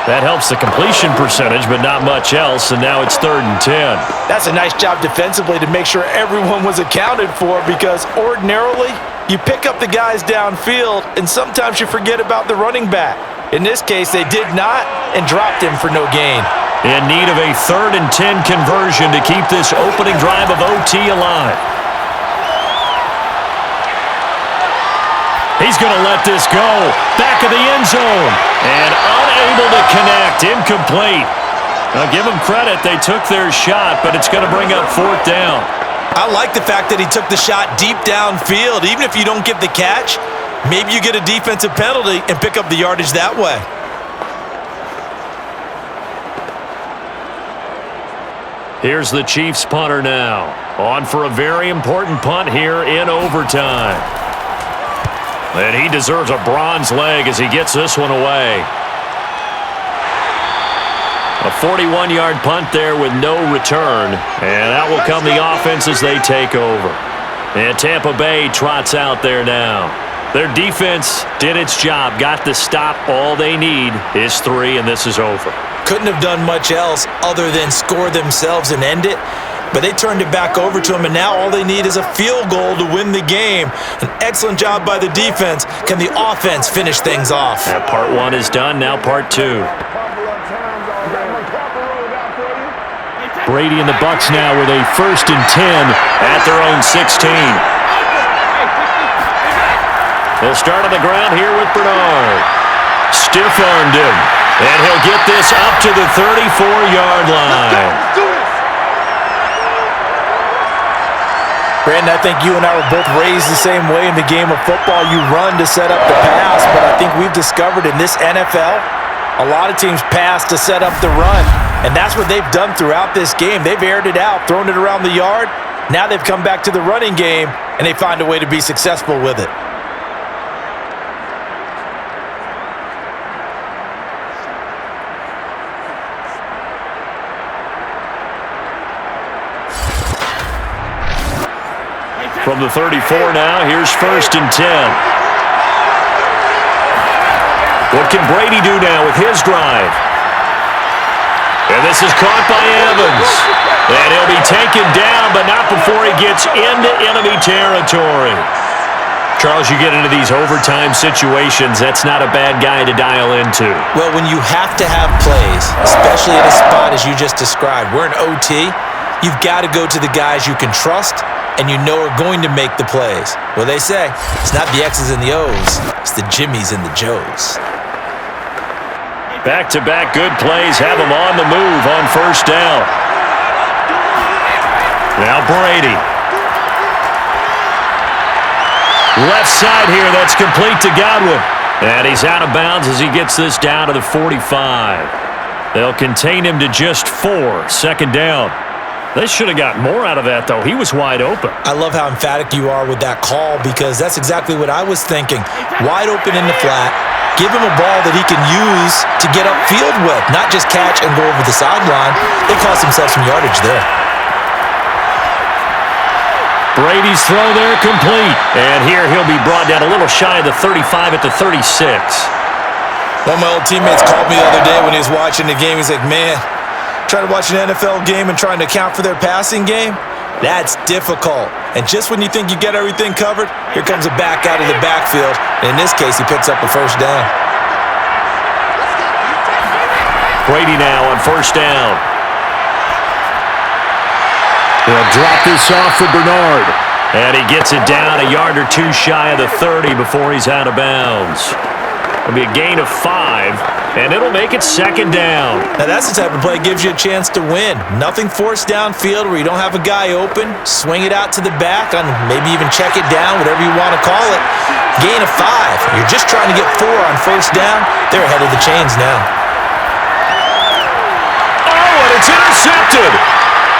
That helps the completion percentage, but not much else, and now it's 3rd and 10. That's a nice job defensively to make sure everyone was accounted for because ordinarily you pick up the guys downfield and sometimes you forget about the running back. In this case, they did not and dropped him for no gain. In need of a 3rd and 10 conversion to keep this opening drive of OT alive. He's going to let this go. Back of the end zone. And unable to connect. Incomplete. Now, give them credit. They took their shot, but it's going to bring up 4th down. I like the fact that he took the shot deep downfield. Even if you don't get the catch, maybe you get a defensive penalty and pick up the yardage that way. Here's the Chiefs punter now. On for a very important punt here in overtime. And he deserves a bronze leg as he gets this one away. A 41-yard punt there with no return. And that will come the offense as they take over. And Tampa Bay trots out there now. Their defense did its job, got the stop. All they need is 3, and this is over. Couldn't have done much else other than score themselves and end it. But they turned it back over to him, and now all they need is a field goal to win the game. An excellent job by the defense. Can the offense finish things off? Yeah, part 1 is done, now part 2. Brady and the Bucks now with a 1st and 10 at their own 16. They'll start on the ground here with Bernard. Stiff-armed him, and he'll get this up to the 34-yard line. Brandon, I think you and I were both raised the same way in the game of football. You run to set up the pass, but I think we've discovered in this NFL, a lot of teams pass to set up the run, and that's what they've done throughout this game. They've aired it out, thrown it around the yard. Now they've come back to the running game, and they find a way to be successful with it. From the 34 now, here's 1st and 10. What can Brady do now with his drive? And this is caught by Evans. And he'll be taken down, but not before he gets into enemy territory. Charles, you get into these overtime situations, that's not a bad guy to dial into. Well, when you have to have plays, especially at a spot as you just described, we're in OT, you've got to go to the guys you can trust and you know are going to make the plays. Well, they say, it's not the X's and the O's, it's the Jimmies and the Joes. Back-to-back good plays have them on the move on 1st down. Now Brady. Left side here, that's complete to Godwin. And he's out of bounds as he gets this down to the 45. They'll contain him to just 4, 2nd down. They should have got more out of that, though. He was wide open. I love how emphatic you are with that call because that's exactly what I was thinking. Wide open in the flat. Give him a ball that he can use to get upfield with, not just catch and go over the sideline. They cost themselves some yardage there. Brady's throw there complete. And here he'll be brought down a little shy of the 35 at the 36. One of my old teammates called me the other day when he was watching the game. He's like, man, trying to watch an NFL game and trying to account for their passing game, That's difficult. And just when you think you get everything covered, here comes a back out of the backfield. In this case, he picks up a first down. Brady now on first down. They'll drop this off for Bernard. And he gets it down a yard or two shy of the 30 before he's out of bounds. It'll be a gain of 5, and it'll make it second down. Now that's the type of play that gives you a chance to win. Nothing forced downfield where you don't have a guy open. Swing it out to the back, and maybe even check it down, whatever you want to call it. Gain of 5. You're just trying to get 4 on first down. They're ahead of the chains now. Oh, and it's intercepted.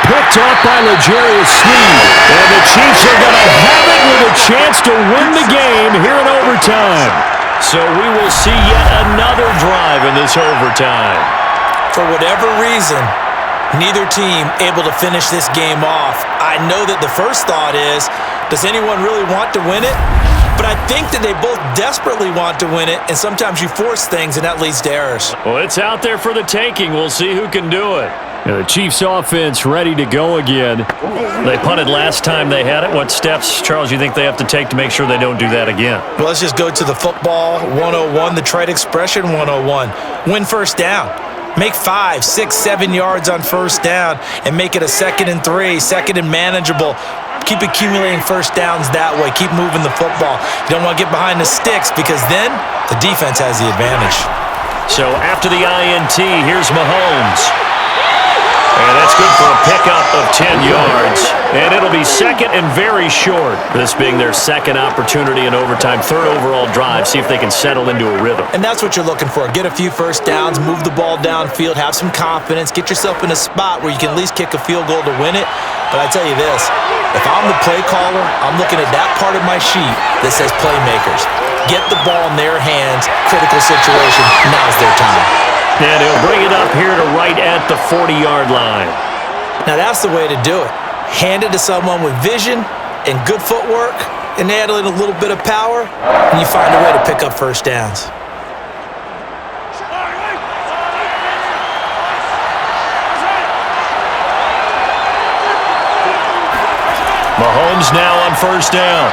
Picked off by L'Jarius Sneed. And the Chiefs are going to have it with a chance to win the game here in overtime. So we will see yet another drive in this overtime. For whatever reason, neither team able to finish this game off. I know that the first thought is, does anyone really want to win it? But I think that they both desperately want to win it, and sometimes you force things, and that leads to errors. Well, it's out there for the taking. We'll see who can do it. And the Chiefs offense ready to go again. They punted last time they had it. What steps, Charles, you think they have to take to make sure they don't do that again? Well, let's just go to the football 101, the trite expression 101. Win first down. Make 5, 6, 7 yards on first down and make it a 2nd and 3, 2nd and manageable. Keep accumulating first downs that way. Keep moving the football. You don't want to get behind the sticks because then the defense has the advantage. So after the INT, here's Mahomes. And that's good for a pickup of 10 yards. And it'll be second and very short. This being their second opportunity in overtime, 3rd overall drive. See if they can settle into a rhythm. And that's what you're looking for. Get a few first downs, move the ball downfield, have some confidence, get yourself in a spot where you can at least kick a field goal to win it. But I tell you this, if I'm the play caller, I'm looking at that part of my sheet that says playmakers. Get the ball in their hands, critical situation, now's their time. And he'll bring it up here to right at the 40-yard line. Now that's the way to do it. Hand it to someone with vision and good footwork, and add in a little bit of power, and you find a way to pick up first downs. Mahomes now on first down.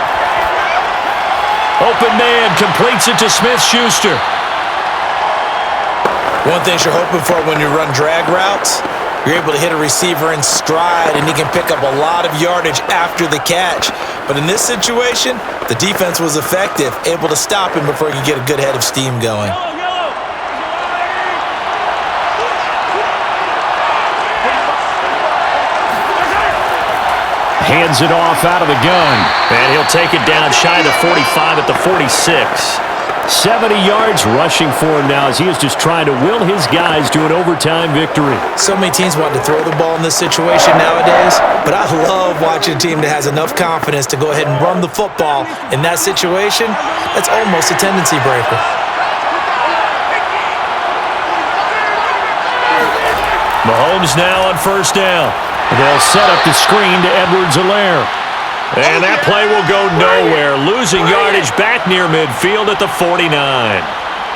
Open man completes it to Smith-Schuster. One thing you're hoping for when you run drag routes, you're able to hit a receiver in stride, and he can pick up a lot of yardage after the catch. But in this situation, the defense was effective, able to stop him before he could get a good head of steam going. Hands it off out of the gun. And he'll take it down shy of the 45 at the 46. 70 yards rushing for him now as he is just trying to will his guys to an overtime victory. So many teams want to throw the ball in this situation nowadays, but I love watching a team that has enough confidence to go ahead and run the football. In that situation, that's almost a tendency breaker. Mahomes now on first down. They'll set up the screen to Edwards-Helaire. And that play will go nowhere. Losing yardage back near midfield at the 49.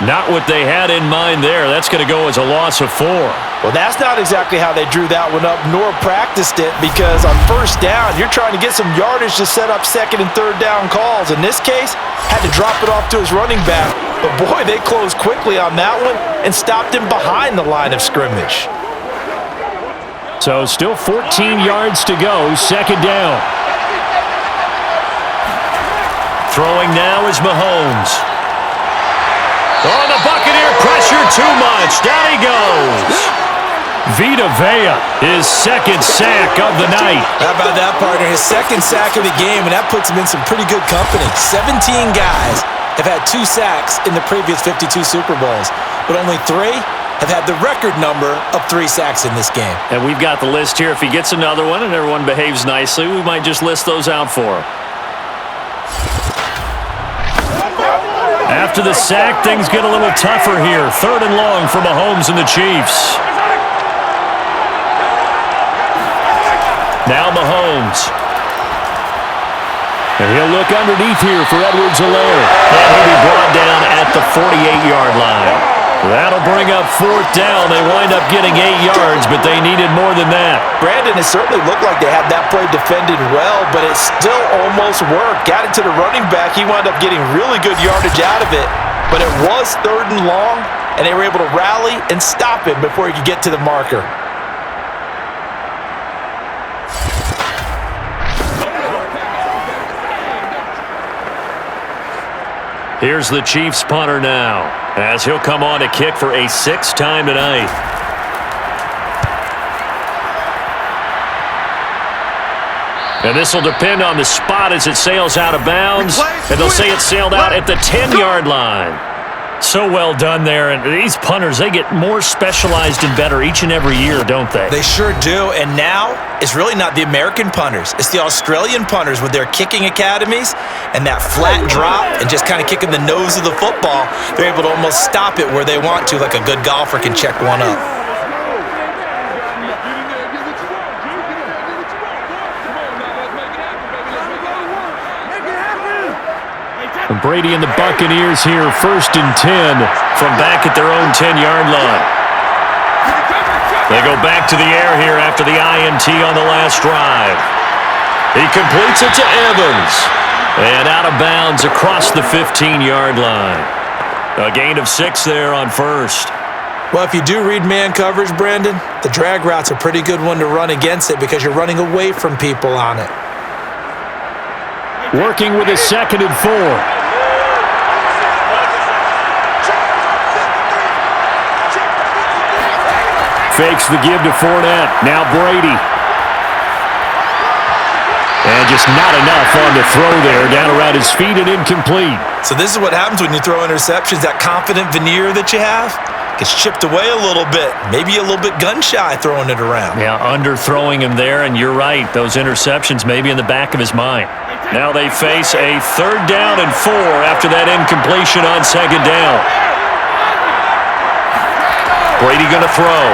Not what they had in mind there. That's going to go as a loss of 4. Well, that's not exactly how they drew that one up, nor practiced it, because on first down, you're trying to get some yardage to set up 2nd and 3rd down calls. In this case, had to drop it off to his running back. But boy, they closed quickly on that one and stopped him behind the line of scrimmage. So still 14 yards to go, 2nd down. Throwing now is Mahomes. Oh, the Buccaneer pressure too much. Down he goes. Vita Vea, his 2nd sack of the night. How about that, partner? His 2nd sack of the game, and that puts him in some pretty good company. 17 guys have had 2 sacks in the previous 52 Super Bowls, but only 3 have had the record number of 3 sacks in this game. And we've got the list here. If he gets another one and everyone behaves nicely, we might just list those out for him. After the sack, things get a little tougher here. 3rd and long for Mahomes and the Chiefs. Now Mahomes. And he'll look underneath here for Edwards-Helaire. And he'll be brought down at the 48-yard line. That'll bring up 4th down. They wind up getting 8 yards, but they needed more than that. Brandon, it certainly looked like they had that play defended well, but it still almost worked. Got it to the running back. He wound up getting really good yardage out of it, but it was 3rd and long, and they were able to rally and stop him before he could get to the marker. Here's the Chiefs punter now, as he'll come on to kick for a 6th time tonight. And this will depend on the spot as it sails out of bounds. And they'll say it sailed out at the 10-yard line. So well done there. And these punters, they get more specialized and better each and every year, don't they? They sure do. And now it's really not the American punters. It's the Australian punters with their kicking academies and that flat drop and just kind of kicking the nose of the football. They're able to almost stop it where they want to, like a good golfer can check one up. Brady and the Buccaneers here, 1st and 10 from back at their own 10-yard line. They go back to the air here after the INT on the last drive. He completes it to Evans. And out of bounds across the 15-yard line. A gain of 6 there on 1st. Well, if you do read man coverage, Brandon, the drag route's a pretty good one to run against it because you're running away from people on it. Working with a 2nd and 4. Fakes the give to Fournette. Now Brady. And just not enough on the throw there. Down around his feet and incomplete. So this is what happens when you throw interceptions. That confident veneer that you have gets chipped away a little bit. Maybe a little bit gun-shy throwing it around. Yeah, underthrowing him there, and you're right. Those interceptions may be in the back of his mind. Now they face a 3rd down and 4 after that incompletion on 2nd down. Brady going to throw.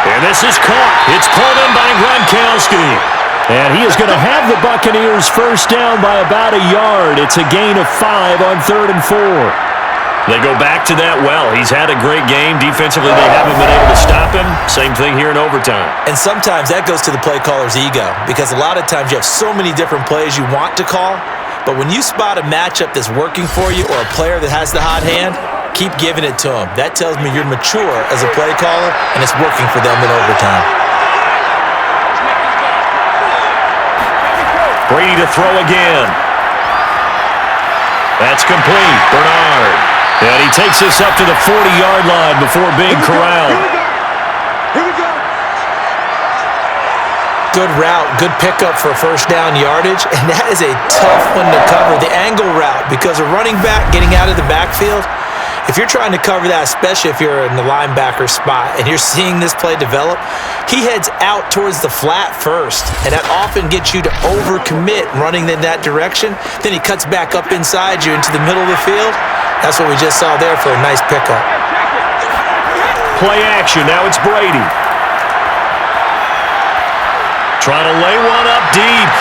And this is caught. It's pulled in by Gronkowski. And he is going to have the Buccaneers 1st down by about a yard. It's a gain of 5 on 3rd and 4. They go back to that well. He's had a great game. Defensively, they haven't been able to stop him. Same thing here in overtime. And sometimes that goes to the play caller's ego because a lot of times you have so many different plays you want to call, but when you spot a matchup that's working for you or a player that has the hot hand, keep giving it to him. That tells me you're mature as a play caller, and it's working for them in overtime. Brady to throw again. That's complete. Bernard. And he takes this up to the 40-yard line before being corralled. Here we go. Good route, good pickup for 1st down yardage, and that is a tough one to cover, the angle route, because a running back getting out of the backfield, if you're trying to cover that, especially if you're in the linebacker spot and you're seeing this play develop, he heads out towards the flat first, and that often gets you to overcommit running in that direction. Then he cuts back up inside you into the middle of the field. That's what we just saw there for a nice pickup. Play action. Now it's Brady. Trying to lay one up deep.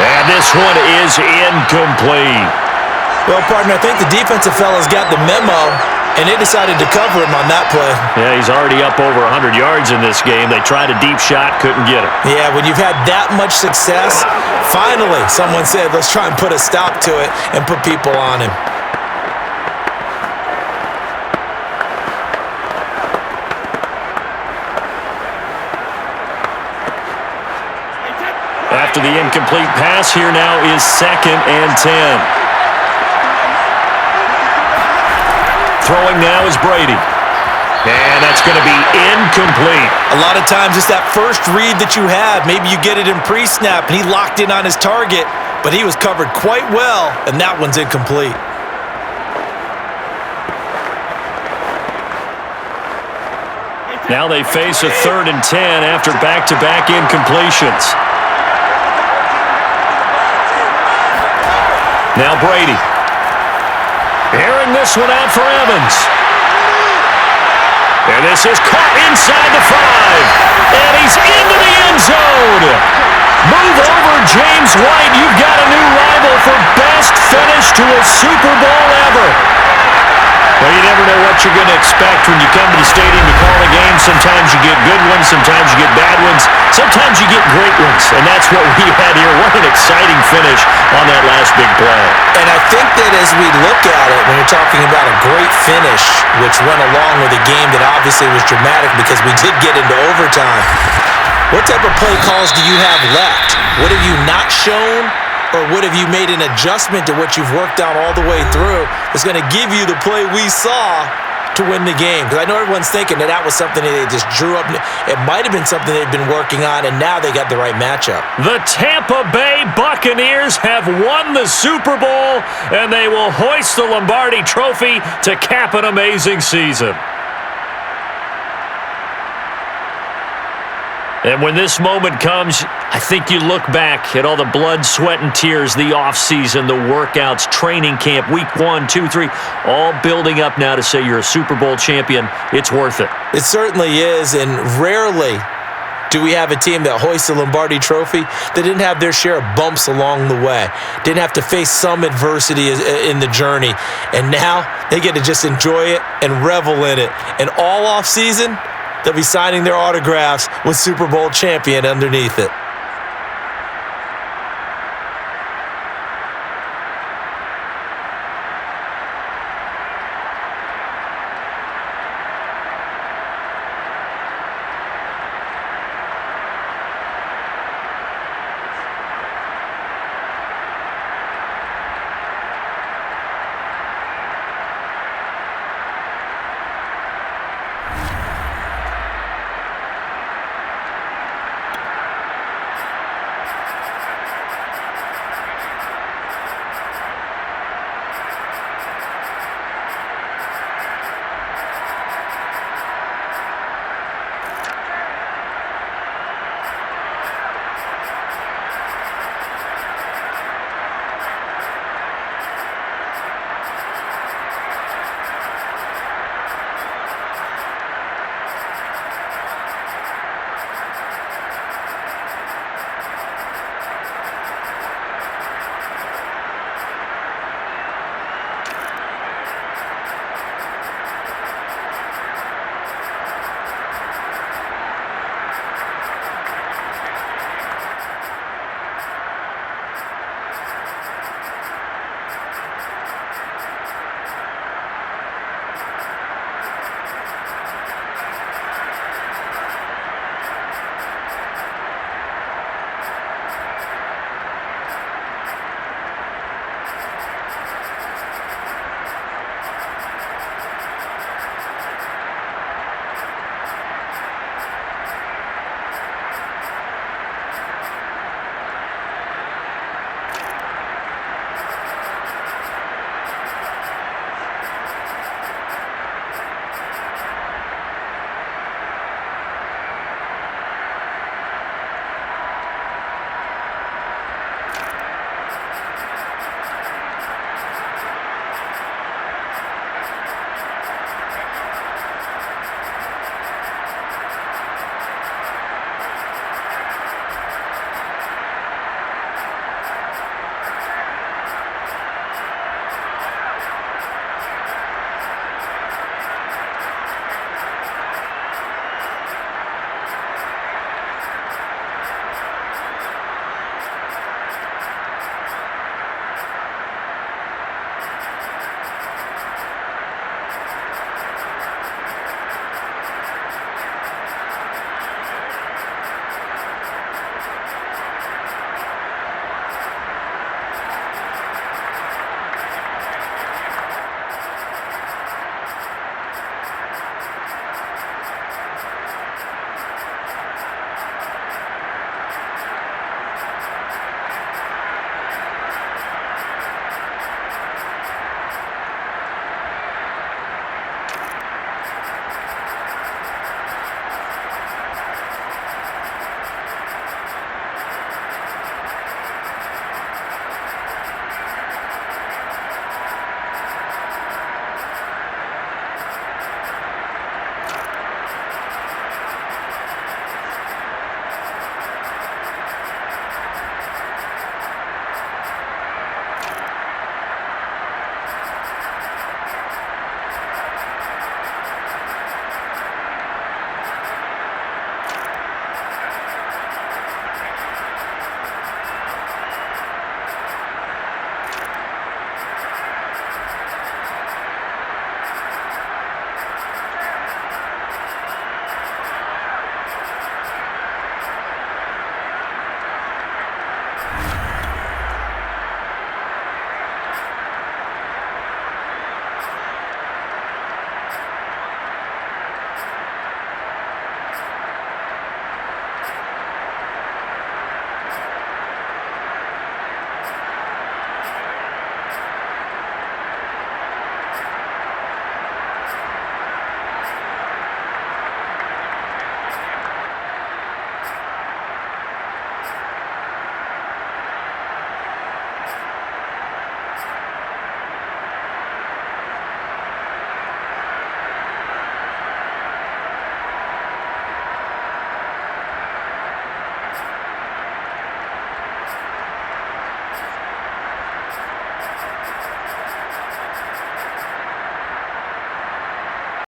And this one is incomplete. Well, partner, I think the defensive fellas got the memo, and they decided to cover him on that play. Yeah, he's already up over 100 yards in this game. They tried a deep shot, couldn't get it. Yeah, when you've had that much success, finally someone said, let's try and put a stop to it and put people on him. After the incomplete pass, here now is 2nd and 10. Throwing now is Brady. And that's going to be incomplete. A lot of times it's that first read that you have. Maybe you get it in pre-snap, and he locked in on his target, but he was covered quite well, and that one's incomplete. Now they face a 3rd and 10 after back-to-back incompletions. Now Brady. Airing this one out for Evans. And this is caught inside the 5. And he's into the end zone. Move over, James White. You've got a new rival for best finish to a Super Bowl ever. Well, you never know what you're going to expect when you come to the stadium to call a game. Sometimes you get good ones, sometimes you get bad ones, sometimes you get great ones, and that's what we had here. What an exciting finish on that last big play. And I think that as we look at it, when you're talking about a great finish, which went along with a game that obviously was dramatic because we did get into overtime, what type of play calls do you have left? What have you not shown? Or what have you made an adjustment to what you've worked out all the way through that's going to give you the play we saw to win the game? Because I know everyone's thinking that was something that they just drew up. It might have been something they've been working on, and now they got the right matchup. The Tampa Bay Buccaneers have won the Super Bowl, and they will hoist the Lombardi Trophy to cap an amazing season. And when this moment comes, I think you look back at all the blood, sweat, and tears, the offseason, the workouts, training camp, week 1, 2, 3, all building up now to say you're a Super Bowl champion. It's worth it. It certainly is, and rarely do we have a team that hoists the Lombardi Trophy that didn't have their share of bumps along the way, didn't have to face some adversity in the journey, and now they get to just enjoy it and revel in it. And all offseason, they'll be signing their autographs with Super Bowl champion underneath it.